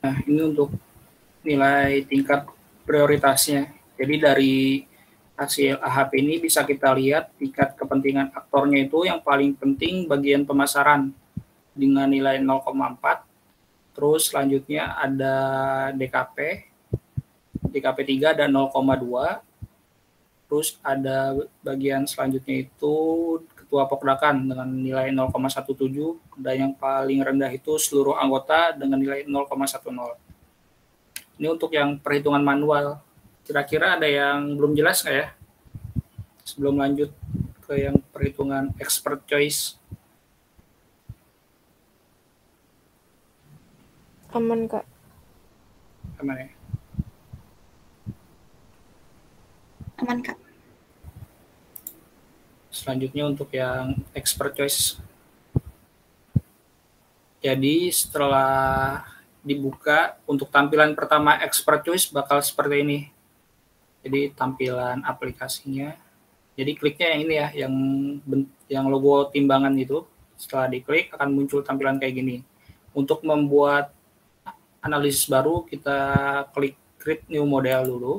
Nah, ini untuk nilai tingkat prioritasnya. Jadi dari hasil AHP ini bisa kita lihat tingkat kepentingan aktornya itu yang paling penting bagian pemasaran dengan nilai 0,4. Terus selanjutnya ada DKP 3 dan 0,2. Terus ada bagian selanjutnya itu ketua Pokdakan dengan nilai 0,17 dan yang paling rendah itu seluruh anggota dengan nilai 0,10. Ini untuk yang perhitungan manual. Kira-kira ada yang belum jelas nggak ya? Sebelum lanjut ke yang perhitungan expert choice. Aman, Kak. Aman ya? Aman, Kak. Selanjutnya untuk yang expert choice. Jadi setelah dibuka untuk tampilan pertama expert choice bakal seperti ini. Jadi tampilan aplikasinya. Jadi kliknya yang ini ya, yang logo timbangan itu. Setelah diklik akan muncul tampilan kayak gini. Untuk membuat analisis baru kita klik create new model dulu.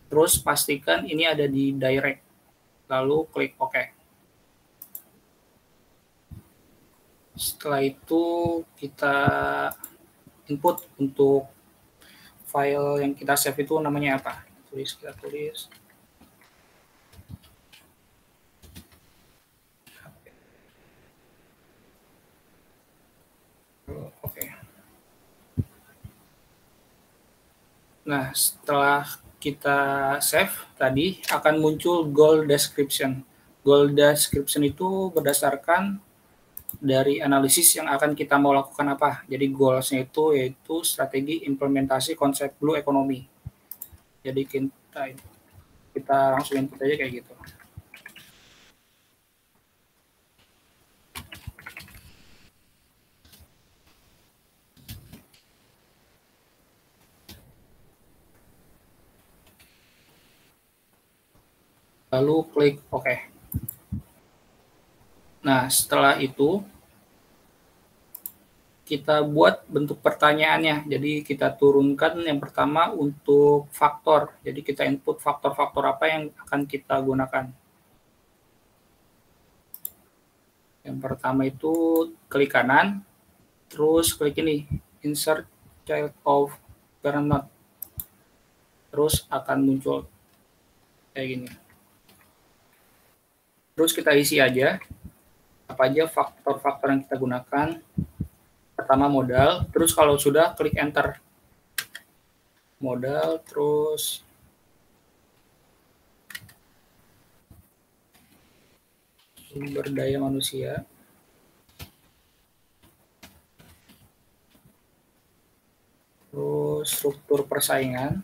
Terus pastikan ini ada di direct. Lalu klik OK. Setelah itu kita input untuk file yang kita save itu namanya apa. Kita tulis. Oke. Nah, setelah kita save tadi akan muncul goal description. Goal description itu berdasarkan dari analisis yang akan kita mau lakukan apa. Jadi goals-nya itu yaitu strategi implementasi konsep blue economy. Jadi kita langsung input aja kayak gitu. Lalu klik OK. Nah, setelah itu kita buat bentuk pertanyaannya. Jadi kita turunkan yang pertama untuk faktor. Jadi kita input faktor-faktor apa yang akan kita gunakan. Yang pertama itu klik kanan, terus klik ini, insert child of parent node. Terus akan muncul kayak gini. Terus kita isi aja apa aja faktor-faktor yang kita gunakan. Pertama modal, terus kalau sudah klik enter. Modal, terus sumber daya manusia. Terus struktur persaingan.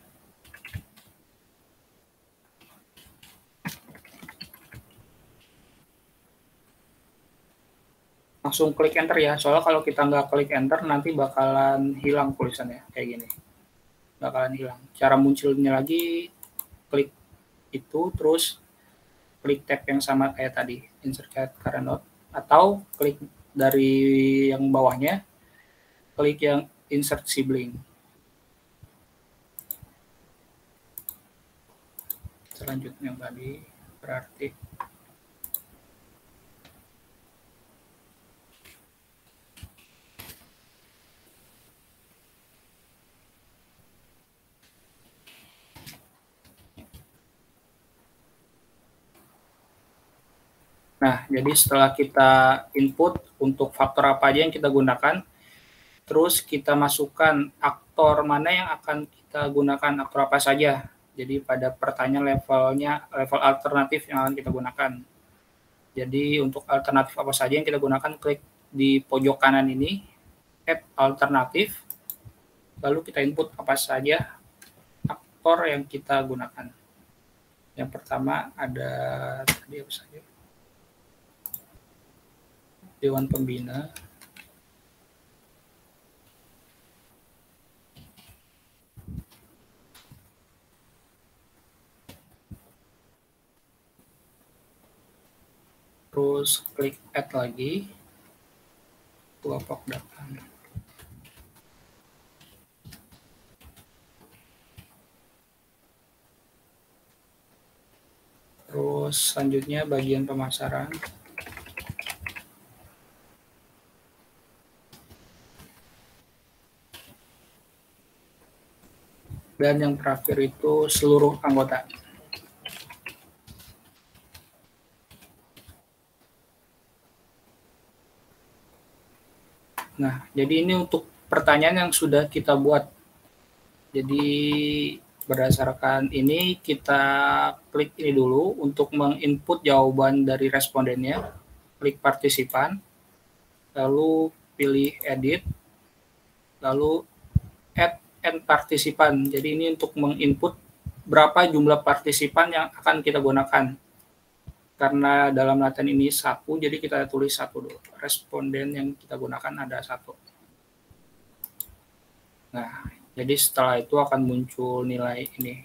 Langsung klik enter ya, soalnya kalau kita nggak klik enter nanti bakalan hilang tulisannya kayak gini, bakalan hilang. Cara munculnya lagi klik itu, terus klik tab yang sama kayak tadi, insert child current node, atau klik dari yang bawahnya, klik yang insert sibling. Selanjutnya yang tadi berarti nah, jadi setelah kita input untuk faktor apa aja yang kita gunakan, terus kita masukkan aktor mana yang akan kita gunakan, aktor apa saja. Jadi pada pertanyaan level alternatif yang akan kita gunakan. Jadi untuk alternatif apa saja yang kita gunakan, klik di pojok kanan ini, add alternatif, lalu kita input apa saja aktor yang kita gunakan. Yang pertama ada tadi apa saja? Dewan Pembina, terus klik add lagi, kelompok data. Terus selanjutnya bagian pemasaran. Dan yang terakhir itu seluruh anggota. Nah, jadi ini untuk pertanyaan yang sudah kita buat. Jadi berdasarkan ini kita klik ini dulu untuk menginput jawaban dari respondennya. Klik partisipan, lalu pilih edit, lalu add and partisipan. Jadi ini untuk menginput berapa jumlah partisipan yang akan kita gunakan. Karena dalam latihan ini 1, jadi kita tulis 1 dulu. Responden yang kita gunakan ada 1. Nah, jadi setelah itu akan muncul nilai ini.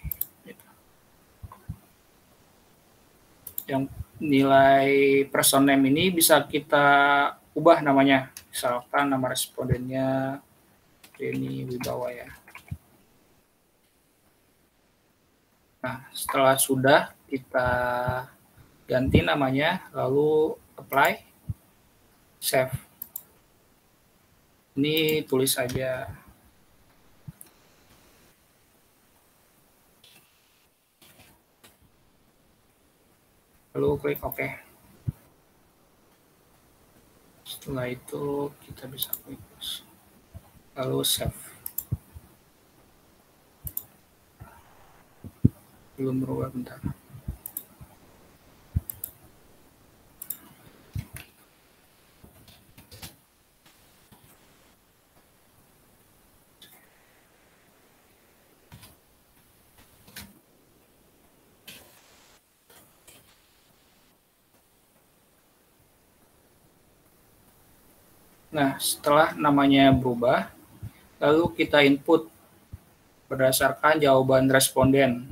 Yang nilai person name ini bisa kita ubah namanya. Misalkan nama respondennya Denny Wibawa ya. Nah, setelah sudah kita ganti namanya, lalu apply, save. Ini tulis saja. Lalu klik OK. Setelah itu kita bisa klik lalu save. Belum berubah, bentar. Nah, setelah namanya berubah, lalu kita input berdasarkan jawaban responden.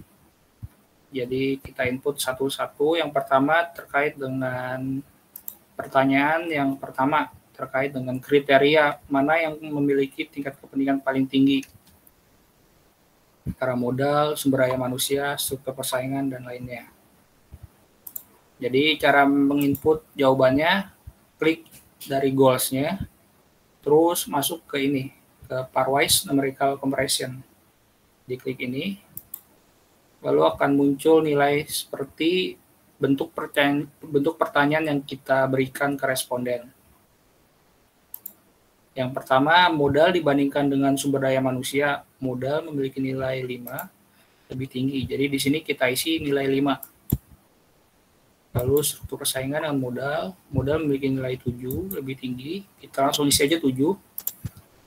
Jadi kita input satu-satu. Yang pertama terkait dengan pertanyaan yang pertama, terkait dengan kriteria mana yang memiliki tingkat kepentingan paling tinggi. Antara modal, sumber daya manusia, struktur persaingan, dan lainnya. Jadi cara menginput jawabannya, klik dari goals-nya, terus masuk ke ini, ke pairwise numerical comparison. Diklik ini, lalu akan muncul nilai seperti bentuk pertanyaan yang kita berikan ke responden. Yang pertama, modal dibandingkan dengan sumber daya manusia, modal memiliki nilai 5 lebih tinggi. Jadi di sini kita isi nilai 5. Lalu struktur persaingan dengan modal memiliki nilai 7 lebih tinggi, kita langsung isi aja 7.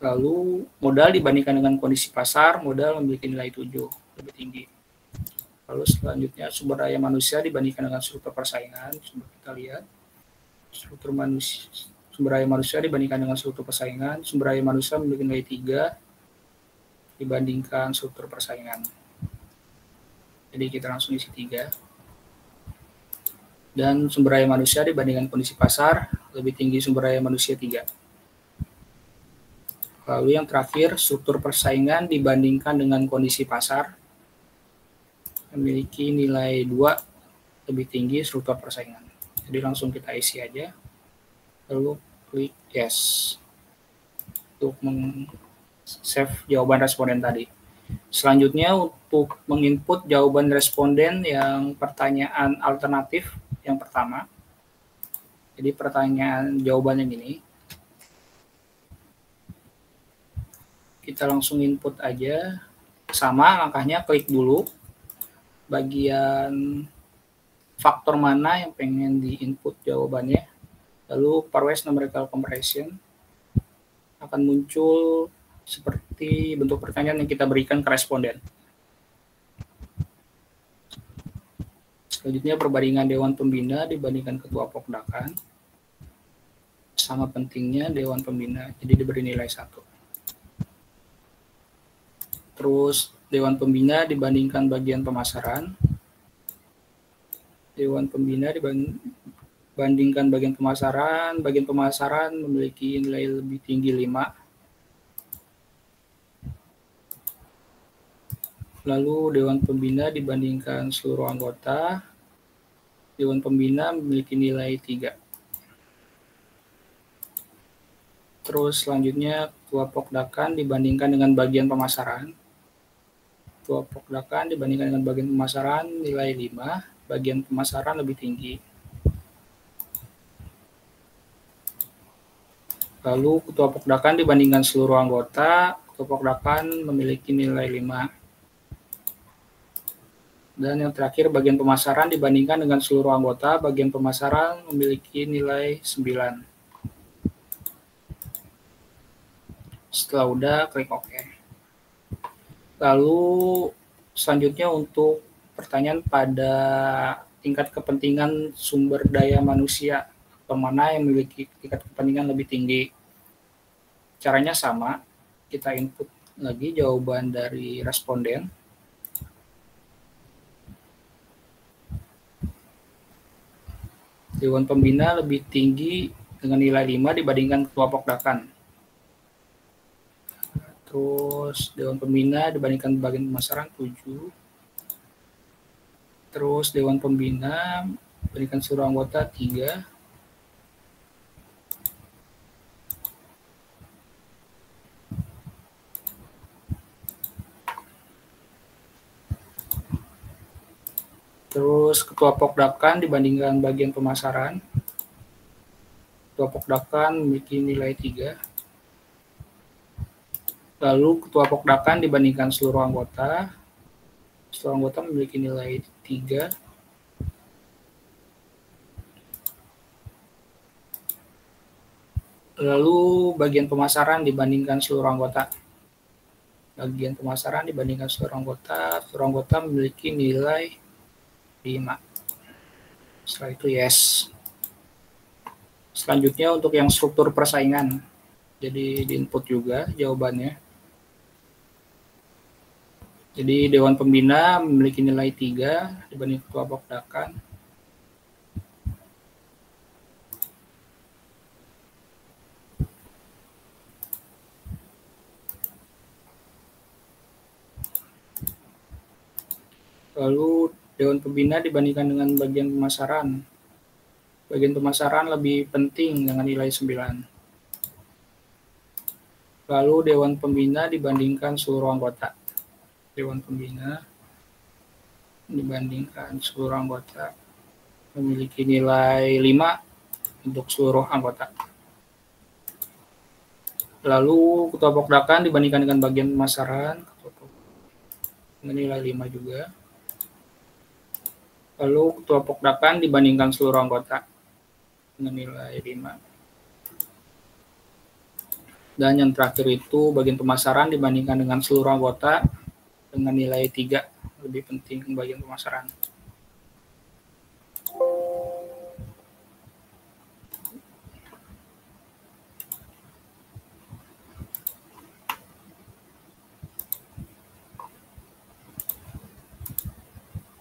Lalu modal dibandingkan dengan kondisi pasar, modal memiliki nilai 7 lebih tinggi. Lalu selanjutnya sumber daya manusia dibandingkan dengan struktur persaingan, coba kita lihat. Sumber daya manusia dibandingkan dengan struktur persaingan, sumber daya manusia memiliki nilai 3 dibandingkan struktur persaingan. Jadi kita langsung isi 3. Dan sumber daya manusia dibandingkan kondisi pasar, lebih tinggi sumber daya manusia 3. Lalu yang terakhir, struktur persaingan dibandingkan dengan kondisi pasar, memiliki nilai 2 lebih tinggi struktur persaingan. Jadi langsung kita isi aja, lalu klik yes untuk save jawaban responden tadi. Selanjutnya untuk menginput jawaban responden yang pertanyaan alternatif yang pertama. Jadi pertanyaan jawabannya gini. Kita langsung input aja. Sama langkahnya, klik dulu bagian faktor mana yang pengen di-input jawabannya. Lalu pairwise numerical comparison akan muncul seperti bentuk pertanyaan yang kita berikan ke responden. Selanjutnya perbandingan Dewan Pembina dibandingkan Ketua Pokdakan. Sama pentingnya Dewan Pembina, jadi diberi nilai 1. Terus Dewan Pembina dibandingkan bagian pemasaran. Dewan Pembina dibandingkan bagian pemasaran memiliki nilai lebih tinggi 5. Lalu Dewan Pembina dibandingkan seluruh anggota Dewan Pembina memiliki nilai 3. Terus selanjutnya Ketua Pokdakan dibandingkan dengan bagian pemasaran. Ketua Pokdakan dibandingkan dengan bagian pemasaran nilai 5, bagian pemasaran lebih tinggi. Lalu Ketua Pokdakan dibandingkan seluruh anggota, Ketua Pokdakan memiliki nilai 5. Dan yang terakhir bagian pemasaran dibandingkan dengan seluruh anggota, bagian pemasaran memiliki nilai 9. Setelah udah, klik OK. Lalu selanjutnya untuk pertanyaan pada tingkat kepentingan sumber daya manusia, mana yang memiliki tingkat kepentingan lebih tinggi. Caranya sama, kita input lagi jawaban dari responden. Dewan Pembina lebih tinggi dengan nilai 5 dibandingkan Ketua Pokdakan. Terus Dewan Pembina dibandingkan bagian pemasaran 7. Terus Dewan Pembina dibandingkan seluruh anggota 3. Terus Ketua Pokdakan dibandingkan bagian pemasaran. Ketua Pokdakan memiliki nilai 3. Lalu Ketua Pokdakan dibandingkan seluruh anggota memiliki nilai 3. Lalu bagian pemasaran dibandingkan seluruh anggota. Bagian pemasaran dibandingkan seluruh anggota memiliki nilai 5. Setelah itu yes. Selanjutnya untuk yang struktur persaingan. Jadi di input juga jawabannya. Jadi Dewan Pembina memiliki nilai 3 dibanding Ketua Pokdakan. Lalu Dewan Pembina dibandingkan dengan bagian pemasaran. Bagian pemasaran lebih penting dengan nilai 9. Lalu Dewan Pembina dibandingkan seluruh anggota. Dewan Pembina dibandingkan seluruh anggota memiliki nilai 5 untuk seluruh anggota. Lalu Ketua Pokdakan dibandingkan dengan bagian pemasaran dengan nilai 5 juga. Lalu Ketua Pokdakan dibandingkan seluruh anggota dengan nilai 5. Dan yang terakhir itu bagian pemasaran dibandingkan dengan seluruh anggota dengan nilai 3, lebih penting bagian pemasaran.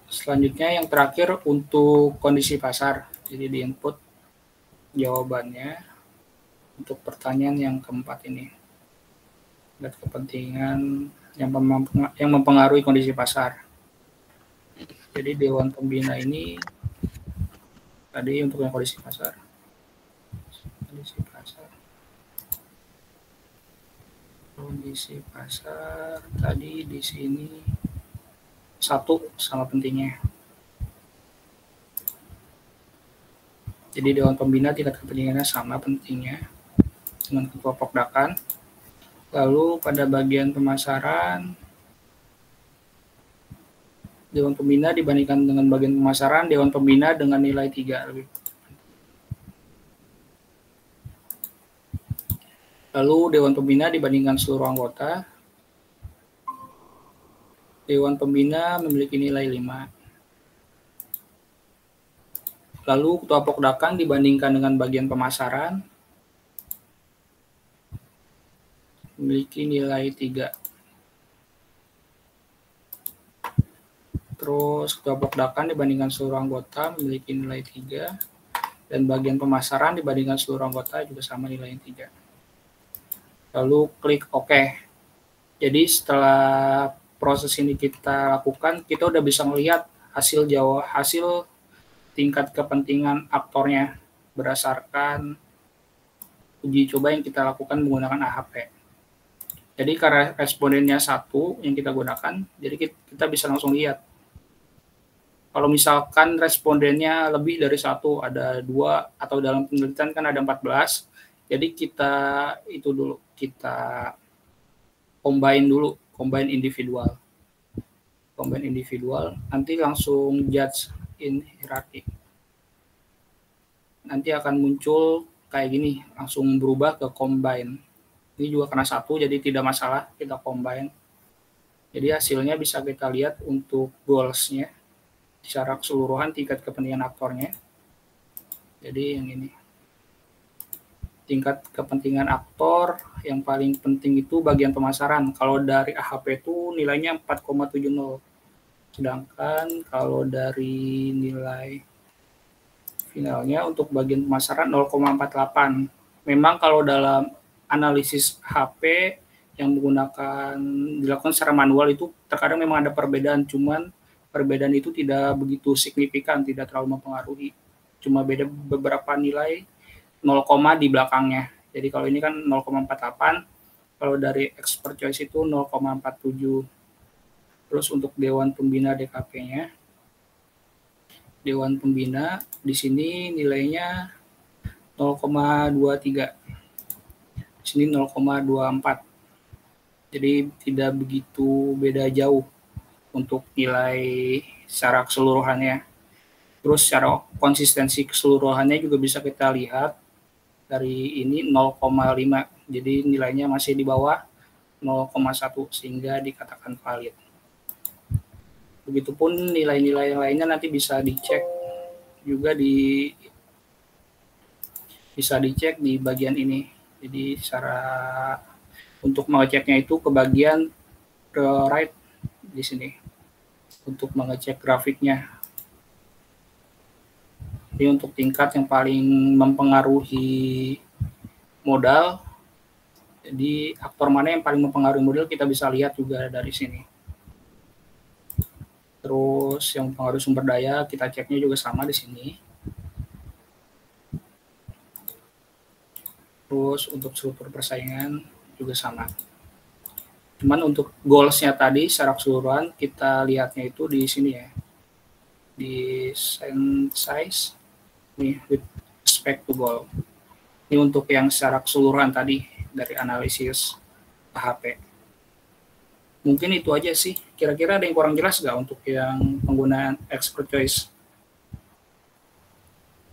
Selanjutnya yang terakhir untuk kondisi pasar. Jadi di input jawabannya untuk pertanyaan yang keempat ini. Dan kepentingan yang mempengaruhi kondisi pasar. Jadi Dewan Pembina ini tadi untuk yang kondisi pasar. Kondisi pasar tadi di sini 1 sama pentingnya. Jadi Dewan Pembina tingkat kepentingannya sama pentingnya dengan Ketua Pokdakan. Lalu pada bagian pemasaran, Dewan Pembina dibandingkan dengan bagian pemasaran, Dewan Pembina dengan nilai 3 lebih. Lalu Dewan Pembina dibandingkan seluruh anggota, Dewan Pembina memiliki nilai 5. Lalu Ketua Pokdakan dibandingkan dengan bagian pemasaran, memiliki nilai 3. Terus Ketua Pokdakan dibandingkan seluruh anggota memiliki nilai 3. Dan bagian pemasaran dibandingkan seluruh anggota juga sama nilai 3. Lalu klik OK. Jadi setelah proses ini kita lakukan, kita udah bisa melihat hasil tingkat kepentingan aktornya berdasarkan uji coba yang kita lakukan menggunakan AHP. Jadi karena respondennya 1 yang kita gunakan, jadi kita bisa langsung lihat. Kalau misalkan respondennya lebih dari 1, ada 2, atau dalam penelitian kan ada 14, jadi kita combine individual. Nanti langsung judge in hierarchy. Nanti akan muncul kayak gini, langsung berubah ke combine. Ini juga kena 1, jadi tidak masalah, kita combine. Jadi hasilnya bisa kita lihat untuk goals-nya, secara keseluruhan tingkat kepentingan aktornya. Jadi yang ini. Tingkat kepentingan aktor yang paling penting itu bagian pemasaran. Kalau dari AHP itu nilainya 4,70. Sedangkan kalau dari nilai finalnya untuk bagian pemasaran 0,48. Memang kalau dalam analisis HP yang dilakukan secara manual itu terkadang memang ada perbedaan, cuman perbedaan itu tidak begitu signifikan, tidak terlalu mempengaruhi. Cuma beda beberapa nilai 0, di belakangnya. Jadi kalau ini kan 0,48, kalau dari expert choice itu 0,47. Terus untuk Dewan Pembina DKP-nya, Dewan Pembina di sini nilainya 0,23. Di sini 0,24. Jadi tidak begitu beda jauh untuk nilai secara keseluruhannya. Terus secara konsistensi keseluruhannya juga bisa kita lihat dari ini 0,5. Jadi nilainya masih di bawah 0,1 sehingga dikatakan valid. Begitupun nilai-nilai lainnya nanti bisa dicek juga bisa dicek di bagian ini. Jadi secara untuk mengeceknya itu ke bagian ke right di sini untuk mengecek grafiknya. Jadi untuk tingkat yang paling mempengaruhi modal, jadi aktor mana yang paling mempengaruhi modal kita bisa lihat juga dari sini. Terus yang mempengaruhi sumber daya kita ceknya juga sama di sini. Terus untuk struktur persaingan juga sama. Cuman untuk goals-nya tadi secara keseluruhan kita lihatnya itu di sini ya. Di size nih with respect to goal. Ini untuk yang secara keseluruhan tadi dari analisis AHP. Mungkin itu aja sih. Kira-kira ada yang kurang jelas nggak untuk yang penggunaan expert choice?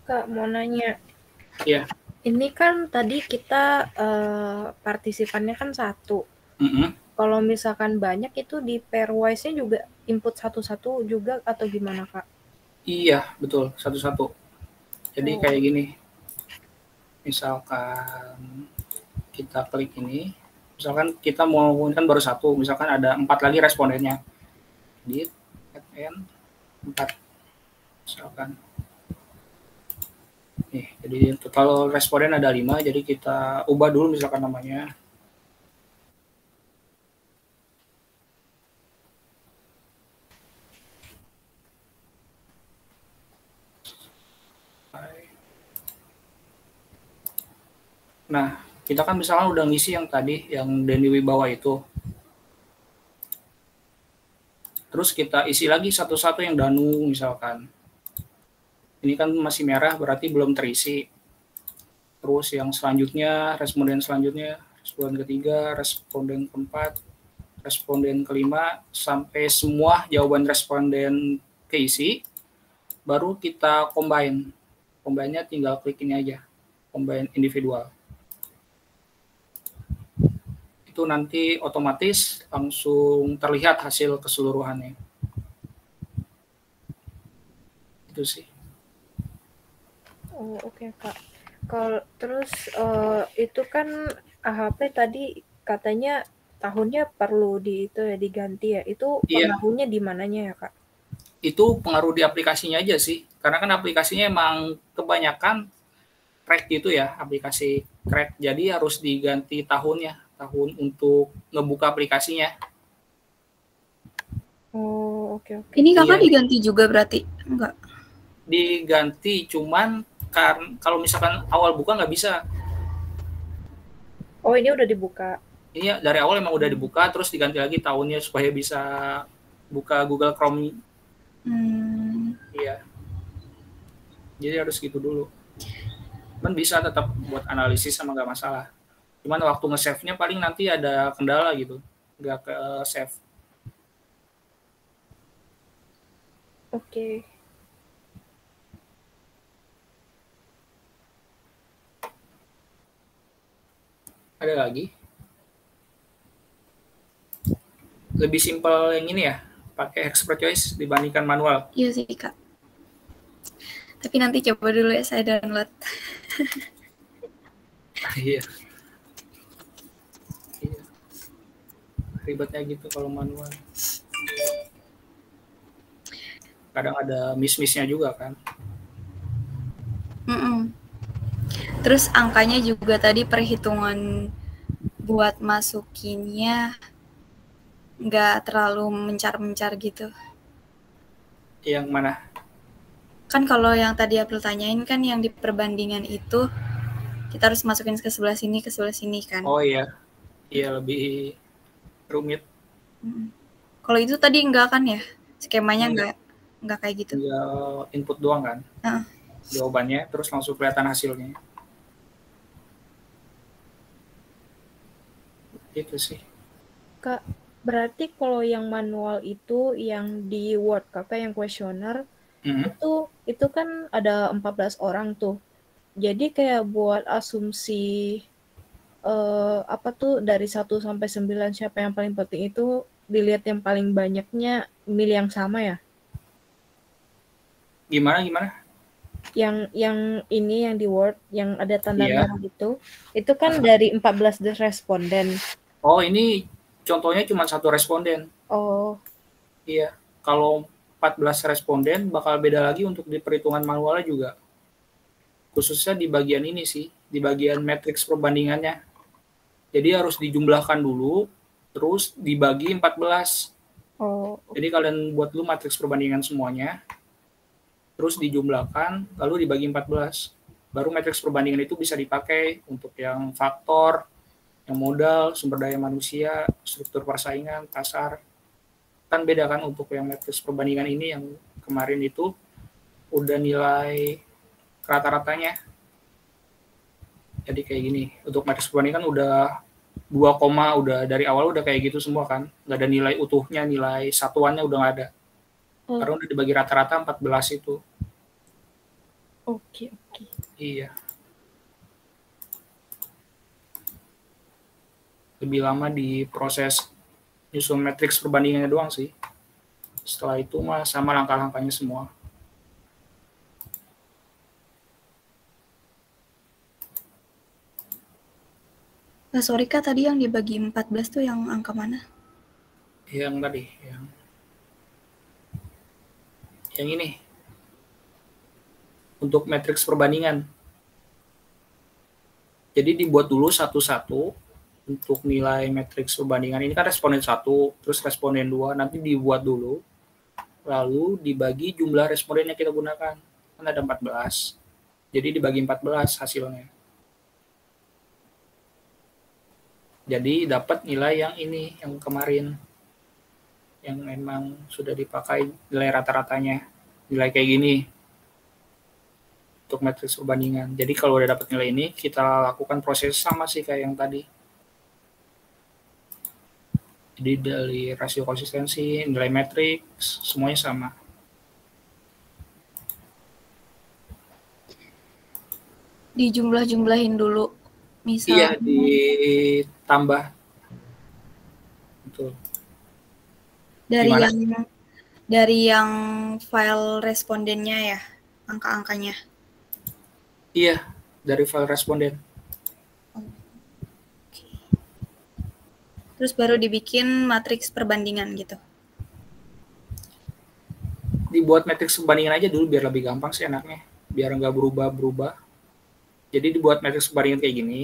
Kak, mau nanya. Iya. Ini kan tadi kita partisipannya kan 1. Kalau misalkan banyak itu di pairwise-nya juga input satu-satu juga atau gimana, Kak? Iya, betul, satu-satu. Jadi kayak gini. Misalkan kita klik ini, misalkan kita mau menggunakan baru 1, misalkan ada 4 lagi respondennya. Edit, add 4. Misalkan. Nih, jadi total responden ada 5, jadi kita ubah dulu misalkan namanya. Nah, kita kan misalkan udah ngisi yang tadi, yang Denny Wibawa itu. Terus kita isi lagi satu-satu yang Danu misalkan. Ini kan masih merah, berarti belum terisi. Terus yang selanjutnya, responden selanjutnya, responden ketiga, responden keempat, responden kelima, sampai semua jawaban responden keisi, baru kita combine. Combine-nya tinggal klik ini aja, combine individual. Itu nanti otomatis langsung terlihat hasil keseluruhannya. Itu sih. Oh, oke, Kak. Kalau terus itu kan AHP tadi katanya tahunnya perlu diganti ya. Itu pengaruhnya di mananya ya, Kak? Itu pengaruh di aplikasinya aja sih. Karena kan aplikasinya emang kebanyakan crack gitu ya, aplikasi crack. Jadi harus diganti tahun untuk ngebuka aplikasinya. Oh, oke. Ini Kakak diganti juga berarti? Enggak. diganti, cuman kalau misalkan awal buka nggak bisa. Oh, ini udah dibuka. Ini dari awal emang udah dibuka, terus diganti lagi tahunnya supaya bisa buka Google Chrome. Iya. Jadi harus gitu dulu. Cuman bisa tetap buat analisis sama nggak masalah. Cuman waktu nge-save-nya paling nanti ada kendala gitu, nggak ke save. Oke. Ada lagi? Lebih simpel yang ini ya, pakai expert choice dibandingkan manual. Iya sih Kak. Tapi nanti coba dulu ya saya download. Iya. Ribetnya gitu kalau manual. Kadang ada miss-missnya juga kan. Terus angkanya juga tadi perhitungan buat masukinnya nggak terlalu mencar-mencar gitu. Yang mana? Kan kalau yang tadi April tanyain kan yang di perbandingan itu kita harus masukin ke sebelah sini kan. Oh iya. Iya, lebih rumit. Kalau itu tadi enggak kan ya? Skemanya enggak kayak gitu. Ya, input doang kan. Jawabannya terus langsung kelihatan hasilnya. Itu sih. Kak, berarti kalau yang manual itu yang di Word Kakak yang kuesioner itu kan ada 14 orang tuh. Jadi kayak buat asumsi apa tuh dari 1 sampai 9 siapa yang paling penting itu dilihat yang paling banyaknya milih yang sama ya? Gimana? Yang ini yang di Word yang ada tanda merah gitu. Itu kan dari 14 responden. Oh, ini contohnya cuma 1 responden. Oh. Iya. Kalau 14 responden bakal beda lagi untuk di perhitungan manualnya juga. Khususnya di bagian ini sih, di bagian matriks perbandingannya. Jadi harus dijumlahkan dulu, terus dibagi 14. Oh. Jadi kalian buat dulu matriks perbandingan semuanya, terus dijumlahkan, lalu dibagi 14. Baru matriks perbandingan itu bisa dipakai untuk yang faktor, yang modal, sumber daya manusia, struktur persaingan, pasar. Kan beda kan untuk yang matriks perbandingan ini yang kemarin itu udah nilai rata-ratanya. Jadi kayak gini, untuk matriks perbandingan udah 2, udah dari awal udah kayak gitu semua kan. Nggak ada nilai utuhnya, nilai satuannya udah nggak ada. Karena udah dibagi rata-rata 14 itu. Oke. Iya. Lebih lama di proses nyusun matriks perbandingannya doang sih. Setelah itu mah sama langkah-langkahnya semua. Sorry Kak, tadi yang dibagi 14 tuh yang angka mana? Yang tadi, yang ini. Untuk matriks perbandingan. Jadi dibuat dulu satu-satu untuk nilai matriks perbandingan. Ini kan responden 1, terus responden 2, nanti dibuat dulu. Lalu dibagi jumlah responden yang kita gunakan. Kan ada 14. Jadi dibagi 14 hasilnya. Jadi dapat nilai yang ini, yang kemarin. Yang memang sudah dipakai nilai rata-ratanya. Nilai kayak gini. Untuk matriks perbandingan. Jadi kalau udah dapat nilai ini, kita lakukan proses sama sih kayak yang tadi. Jadi dari rasio konsistensi, nilai matriks, semuanya sama. Dijumlah-jumlahin dulu. Misalnya. Iya, ditambah. Betul. Dari yang file respondennya ya, angka-angkanya. Iya, dari file responden. Terus baru dibikin matriks perbandingan gitu. Dibuat matriks perbandingan aja dulu biar lebih gampang sih enaknya. Biar nggak berubah-berubah. Jadi dibuat matriks perbandingan kayak gini.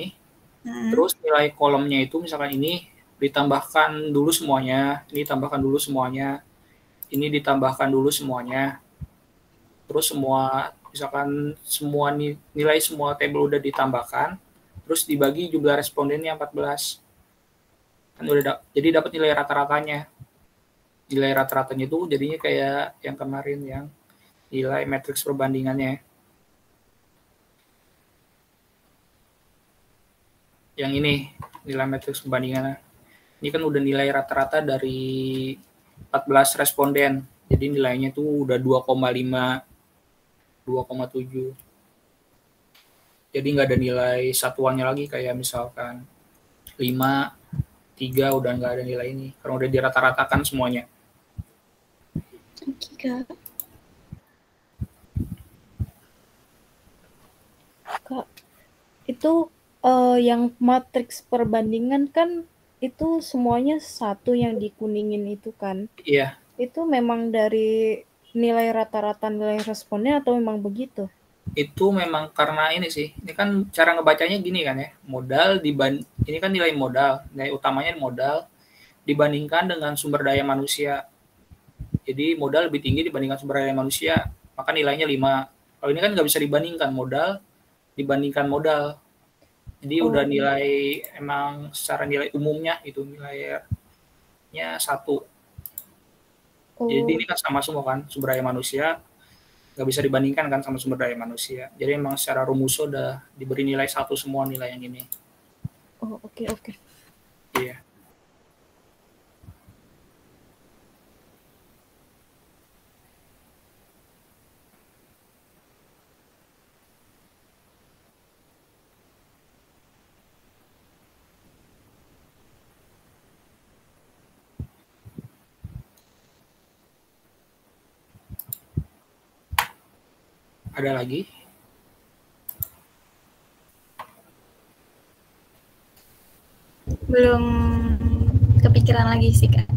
Terus nilai kolomnya itu misalkan ini ditambahkan dulu semuanya, ini ditambahkan dulu semuanya, ini ditambahkan dulu semuanya. terus semua misalkan semua nilai semua tabel udah ditambahkan, terus dibagi jumlah respondennya 14. Kan udah jadi dapat nilai rata-ratanya. Nilai rata-ratanya itu jadinya kayak yang kemarin yang nilai matriks perbandingannya. Yang ini nilai matriks perbandingannya. Ini kan udah nilai rata-rata dari 14 responden. Jadi nilainya tuh udah 2,5, 2,7. Jadi nggak ada nilai satuannya lagi kayak misalkan 5, 3 udah nggak ada nilai ini. Karena udah dirata-ratakan semuanya. Oke, Kak. Kak, itu yang matriks perbandingan kan itu semuanya satu yang dikuningin itu kan? Iya. Itu memang dari nilai rata-rata nilai responnya atau memang begitu? Itu memang karena ini sih. Ini kan cara ngebacanya gini kan ya. Modal ini kan nilai modal, nilai utamanya modal dibandingkan dengan sumber daya manusia. Jadi modal lebih tinggi dibandingkan sumber daya manusia, maka nilainya 5. Kalau ini kan nggak bisa dibandingkan modal dibandingkan modal. Jadi udah nilai emang secara nilai umumnya itu nilainya 1. Jadi ini kan sama semua kan sumber daya manusia, nggak bisa dibandingkan kan sama sumber daya manusia. Jadi emang secara rumus udah diberi nilai 1 semua nilai yang ini. Oh, oke. Iya. Ada lagi? Belum kepikiran lagi sih, Kak.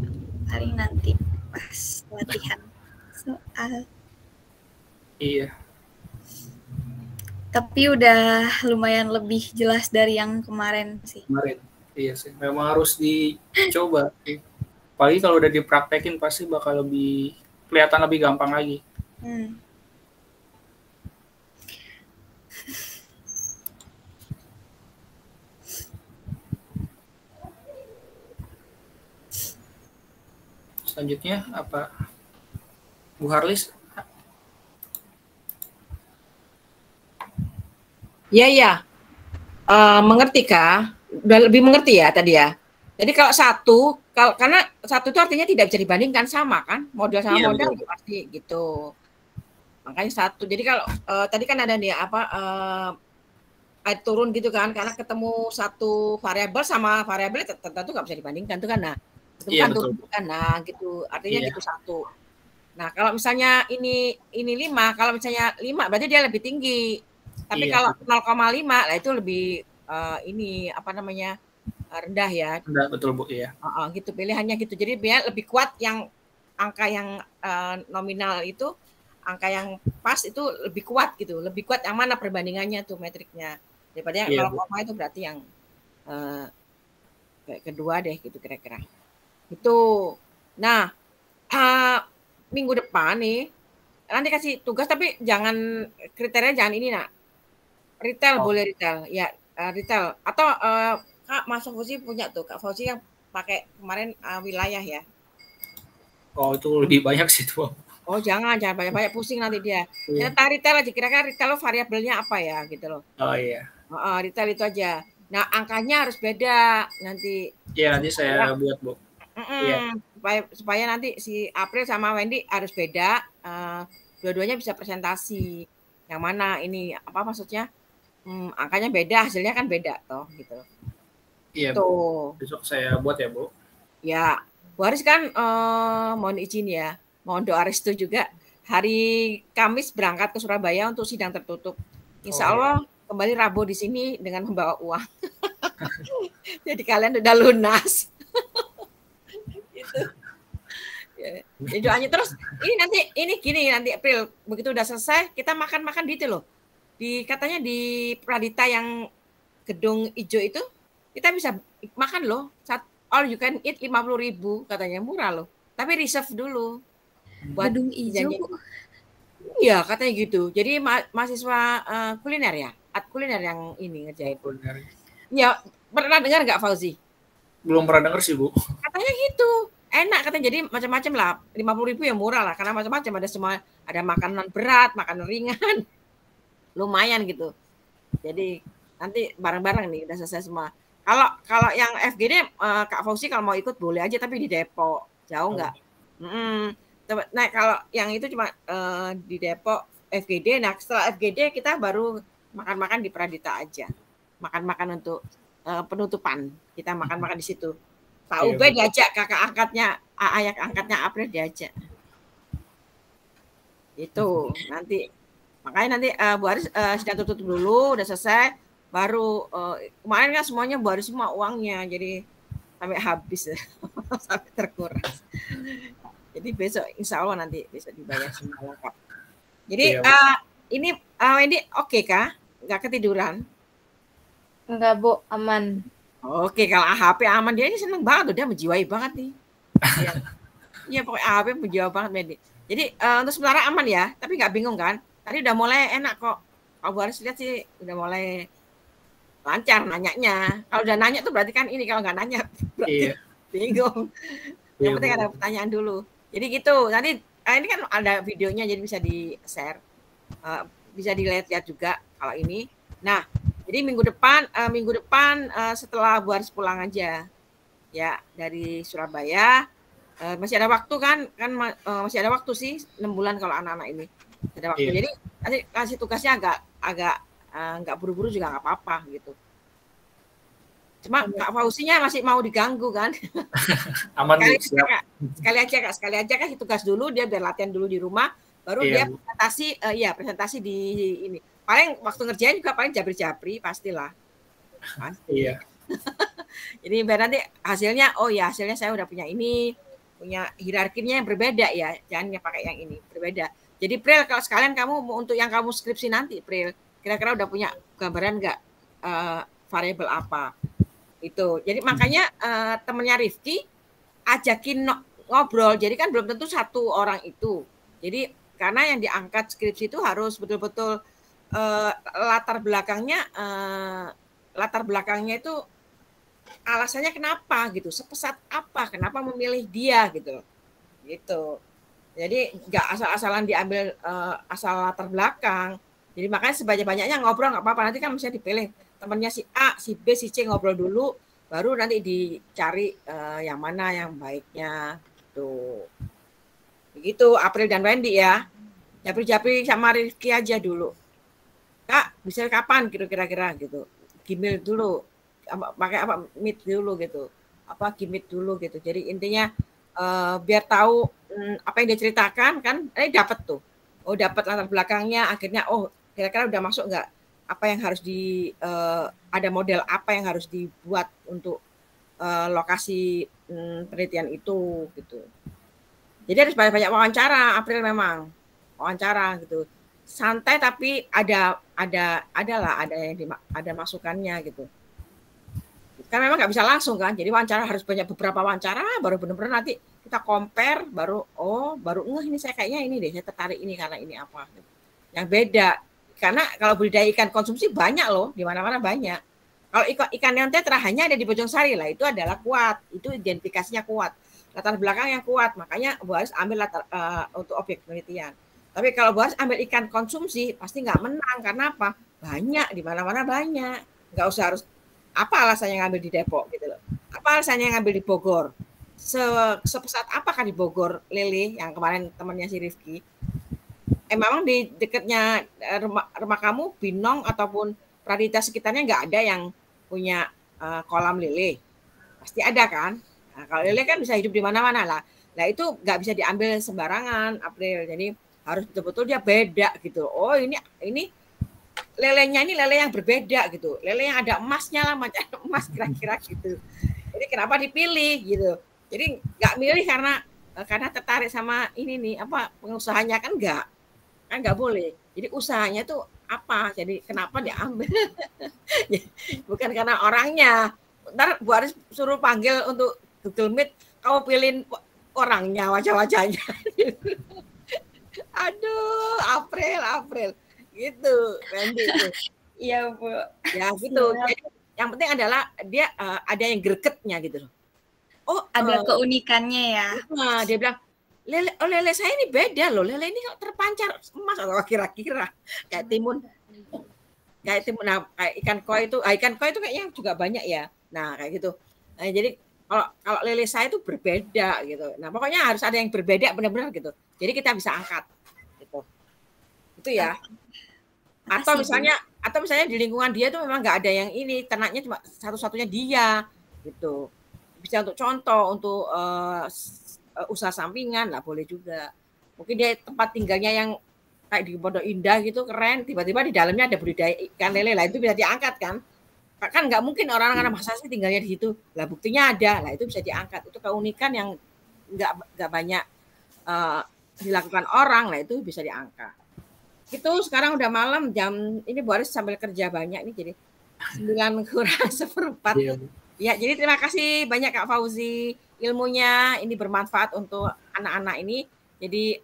Paling nanti pas latihan soal. Iya. Tapi udah lumayan lebih jelas dari yang kemarin sih. Kemarin. Iya sih. Memang harus dicoba. Apalagi kalau udah dipraktekin pasti bakal lebih kelihatan lebih gampang lagi. Selanjutnya apa? Bu Harlis? Ya. Mengerti Kak? Udah lebih mengerti ya tadi ya. Jadi kalau karena satu itu artinya tidak bisa dibandingkan sama kan, modal sama modal pasti gitu. Makanya 1. Jadi kalau tadi kan ada nih turun gitu kan, karena ketemu satu variabel sama variabel tertentu nggak bisa dibandingkan tuh kan. Nah, itu kan turun kan. Nah, gitu. Artinya gitu 1. Nah, kalau misalnya ini 5, kalau misalnya 5 berarti dia lebih tinggi. Tapi kalau 0,5 lah itu lebih rendah ya. Rendah, betul Bu, iya. Gitu pilihannya gitu. Jadi biar lebih kuat yang angka yang nominal itu, angka yang pas itu lebih kuat gitu. Lebih kuat yang mana perbandingannya tuh metriknya. Daripada yang 0, itu berarti yang kedua deh gitu kira-kira. Itu. Nah, minggu depan nih nanti kasih tugas tapi jangan kriteria jangan ini nak. Retail boleh retail. Ya, retail atau Kak Mas Fauzi punya tuh, Kak Fauzi yang pakai kemarin wilayah ya. Oh, itu lebih banyak sih tuh. Oh, jangan banyak-banyak pusing nanti dia. Ternyata retail aja, kira-kira retail variabelnya apa ya gitu loh. Oh iya. Retail itu aja. Nah, angkanya harus beda nanti. Iya, nanti saya buat, Bu. Iya. Supaya nanti si April sama Wendy harus beda. Dua-duanya bisa presentasi. Yang mana ini apa maksudnya? Angkanya beda, hasilnya kan beda toh gitu. Iya, Bu. Besok saya buat ya, Bu. Ya, Bu Haris kan mohon izin ya, mohon doa restu juga. Hari Kamis berangkat ke Surabaya untuk sidang tertutup. Insya Allah kembali Rabu di sini dengan membawa uang. Jadi kalian udah lunas. Gitu. Ya, doanya terus. Ini gini nanti April begitu udah selesai kita makan gitu loh. Katanya di Pradita yang gedung hijau itu kita bisa makan loh. All you can eat 50.000 katanya, murah loh. Tapi reserve dulu. Buat gedung hijau. Iya, katanya gitu. Jadi mahasiswa kuliner ya? Kuliner yang ini ngerjain. Kuliner. Ya, pernah dengar nggak Fauzi? Belum pernah dengar sih, Bu. Katanya gitu. Enak katanya, jadi macam-macam lah. 50.000 ya murah lah, karena macam-macam, ada semua, ada makanan berat, makanan ringan. Lumayan gitu. Jadi nanti bareng-bareng nih udah selesai semua. Kalau yang FGD Kak Fauzi kalau mau ikut boleh aja, tapi di Depok. Jauh nggak? Nah, kalau yang itu cuma di Depok FGD. Nah, setelah FGD kita baru makan-makan di Pradita aja. Makan-makan untuk penutupan. Kita makan-makan di situ. Pak Ube diajak, kakak angkatnya, ayah angkatnya April diajak. Itu nanti. Makanya nanti Bu Aris sedang tutup dulu, udah selesai. Baru kemarin kan semuanya Bu Aris semua uangnya. Jadi sampai habis. Sampai terkuras. Jadi besok insya Allah nanti bisa dibayar semua lengkap. Jadi ini Wendy oke kah? Nggak ketiduran? Enggak, Bu, aman. Oke, kalau HP aman, dia ini seneng banget, dia menjiwai banget nih. Iya, pokoknya HP menjiwai banget Wendy. Jadi untuk sementara aman ya, tapi nggak bingung kan? Tadi udah mulai enak kok. Kalau Bu Aris lihat sih udah mulai lancar nanyanya. Kalau udah nanya tuh berarti kan ini, kalau nggak nanya berarti bingung. Yang penting ada pertanyaan dulu. Jadi gitu, nanti ini kan ada videonya jadi bisa di-share. Bisa dilihat-lihat juga kalau ini. Nah, jadi minggu depan setelah Bu Aris pulang aja. Ya, dari Surabaya. Masih ada waktu kan masih ada waktu sih 6 bulan kalau anak-anak ini. Ada waktu. Jadi nanti kasih tugasnya agak nggak buru-buru juga nggak apa-apa gitu. Cuma Kak Fauzinya masih mau diganggu kan? Aman sekali aja kasih tugas dulu, dia biar latihan dulu di rumah, baru dia presentasi di ini. Paling waktu ngerjain juga paling jabri-jabri pastilah. Pasti. Iya. Jadi biar nanti hasilnya, oh ya hasilnya saya udah punya ini, punya hierarkinya yang berbeda ya, jangan pakai yang ini, berbeda. Jadi Pril, kalau sekalian kamu untuk yang kamu skripsi nanti Pril, kira-kira udah punya gambaran nggak variabel apa? Itu. Jadi makanya temennya Rifki ajakin ngobrol. Jadi kan belum tentu satu orang itu. Jadi karena yang diangkat skripsi itu harus betul-betul latar belakangnya itu alasannya kenapa gitu, sepesat apa, kenapa memilih dia gitu. Jadi nggak asal-asalan diambil asal latar belakang. Jadi makanya sebanyak-banyaknya ngobrol nggak apa-apa, nanti kan bisa dipilih temannya si A, si B, si C ngobrol dulu, baru nanti dicari yang mana yang baiknya tuh. Begitu April dan Wendy ya. Japri sama Rifki aja dulu. Kak, bisa kapan kira-kira gitu. Gmail dulu. Pakai apa? Meet dulu gitu. Apa Gmeet dulu gitu. Jadi intinya biar tahu apa yang dia ceritakan kan, dapat tuh. Oh, dapat latar belakangnya, akhirnya oh kira-kira udah masuk nggak? Apa yang harus ada model apa yang harus dibuat untuk lokasi penelitian itu gitu. Jadi harus banyak wawancara, April memang wawancara gitu. Santai tapi ada masukannya gitu. Kan memang nggak bisa langsung kan, jadi wawancara harus banyak beberapa wawancara, baru benar-benar nanti kita compare, baru ini saya kayaknya ini deh, saya tertarik ini karena ini apa gitu. Yang beda. Karena kalau budidaya ikan konsumsi banyak loh, di mana-mana banyak. Kalau ikan neon tetra hanya ada di Bojongsari lah, itu adalah kuat, itu identifikasinya kuat, latar belakang yang kuat, makanya Bu Aris ambil untuk objek penelitian. Tapi kalau Bu Aris ambil ikan konsumsi pasti nggak menang, karena apa? Banyak, di mana-mana banyak, nggak usah harus apa alasannya ngambil di Depok gitu loh, apa alasannya ngambil di Bogor, sepesat apakah di Bogor lele yang kemarin temannya si Rifki. Memang di dekatnya rumah kamu Binong ataupun Pradita sekitarnya nggak ada yang punya kolam lele, pasti ada kan. Nah, kalau lele kan bisa hidup di mana-mana lah. Nah itu nggak bisa diambil sembarangan April, jadi harus betul-betul dia beda gitu. Oh ini lelenya ini lele yang berbeda gitu, lele yang ada emasnya lah, macam emas kira-kira gitu. Jadi kenapa dipilih gitu? Jadi nggak milih karena tertarik sama ini nih apa pengusahanya, kan nggak boleh. Jadi usahanya tuh apa? Jadi kenapa diambil? Bukan karena orangnya. Ntar Bu Aris suruh panggil untuk Google Meet, kamu pilih orangnya, wajah-wajahnya. Aduh, April. Gitu, Randy itu. Iya, Bu. Ya, gitu. Jadi, yang penting adalah dia ada yang gregetnya gitu loh. Oh, ada keunikannya ya. Nah, dia bilang, lele saya ini beda loh. Lele ini kok terpancar emas atau kira-kira kayak timun. Kayak timun, nah, kayak ikan koi itu kayaknya juga banyak ya. Nah, kayak gitu. Nah, jadi kalau lele saya itu berbeda gitu. Nah, pokoknya harus ada yang berbeda benar-benar gitu. Jadi kita bisa angkat gitu. Itu ya. Atau misalnya di lingkungan dia itu memang nggak ada yang ini, ternaknya cuma satu-satunya dia gitu. Bisa untuk contoh, untuk usaha sampingan lah boleh juga. Mungkin dia tempat tinggalnya yang kayak di Pondok Indah gitu keren, tiba-tiba di dalamnya ada budidaya ikan lele lah, itu bisa diangkat kan. Kan nggak mungkin orang-orang masa sih tinggalnya di situ. Lah buktinya ada, lah itu bisa diangkat. Itu keunikan yang nggak banyak dilakukan orang, lah itu bisa diangkat. Itu sekarang udah malam, jam ini Bu Aris sambil kerja banyak nih, jadi 9:04. Ya, jadi terima kasih banyak Kak Fauzi, ilmunya ini bermanfaat untuk anak-anak ini. Jadi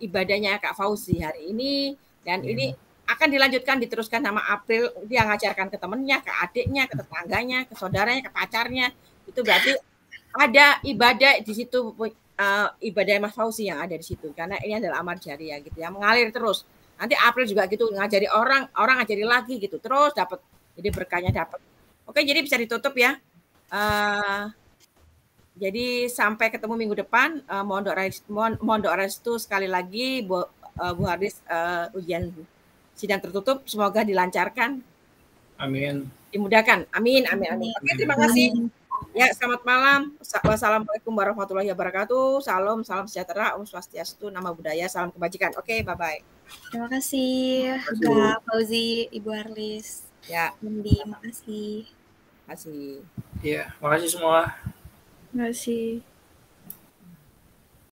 ibadahnya Kak Fauzi hari ini, dan ini akan dilanjutkan, diteruskan sama April. Dia ngajarkan ke temennya, ke adiknya, ke tetangganya, ke saudaranya, ke pacarnya. Itu berarti ada ibadah di situ, ibadah Mas Fauzi yang ada di situ, karena ini adalah amal jariah gitu ya, mengalir terus. Nanti April juga gitu, ngajari orang ngajari lagi gitu, terus dapat, jadi berkahnya dapat. Oke, jadi bisa ditutup ya. Jadi sampai ketemu minggu depan. Mohon doa restu sekali lagi Bu Haris, ujian sidang tertutup semoga dilancarkan. Amin. Dimudahkan. Amin. Oke, terima kasih. Ya, selamat malam. Wassalamualaikum warahmatullahi wabarakatuh. Salam sejahtera, Om Swastiastu, Namo Buddhaya, salam kebajikan. Oke, bye-bye. Terima kasih Kak Fauzi, Ibu Arlis. Ya. Terima kasih. Terima kasih. Iya, makasih semua. Terima kasih.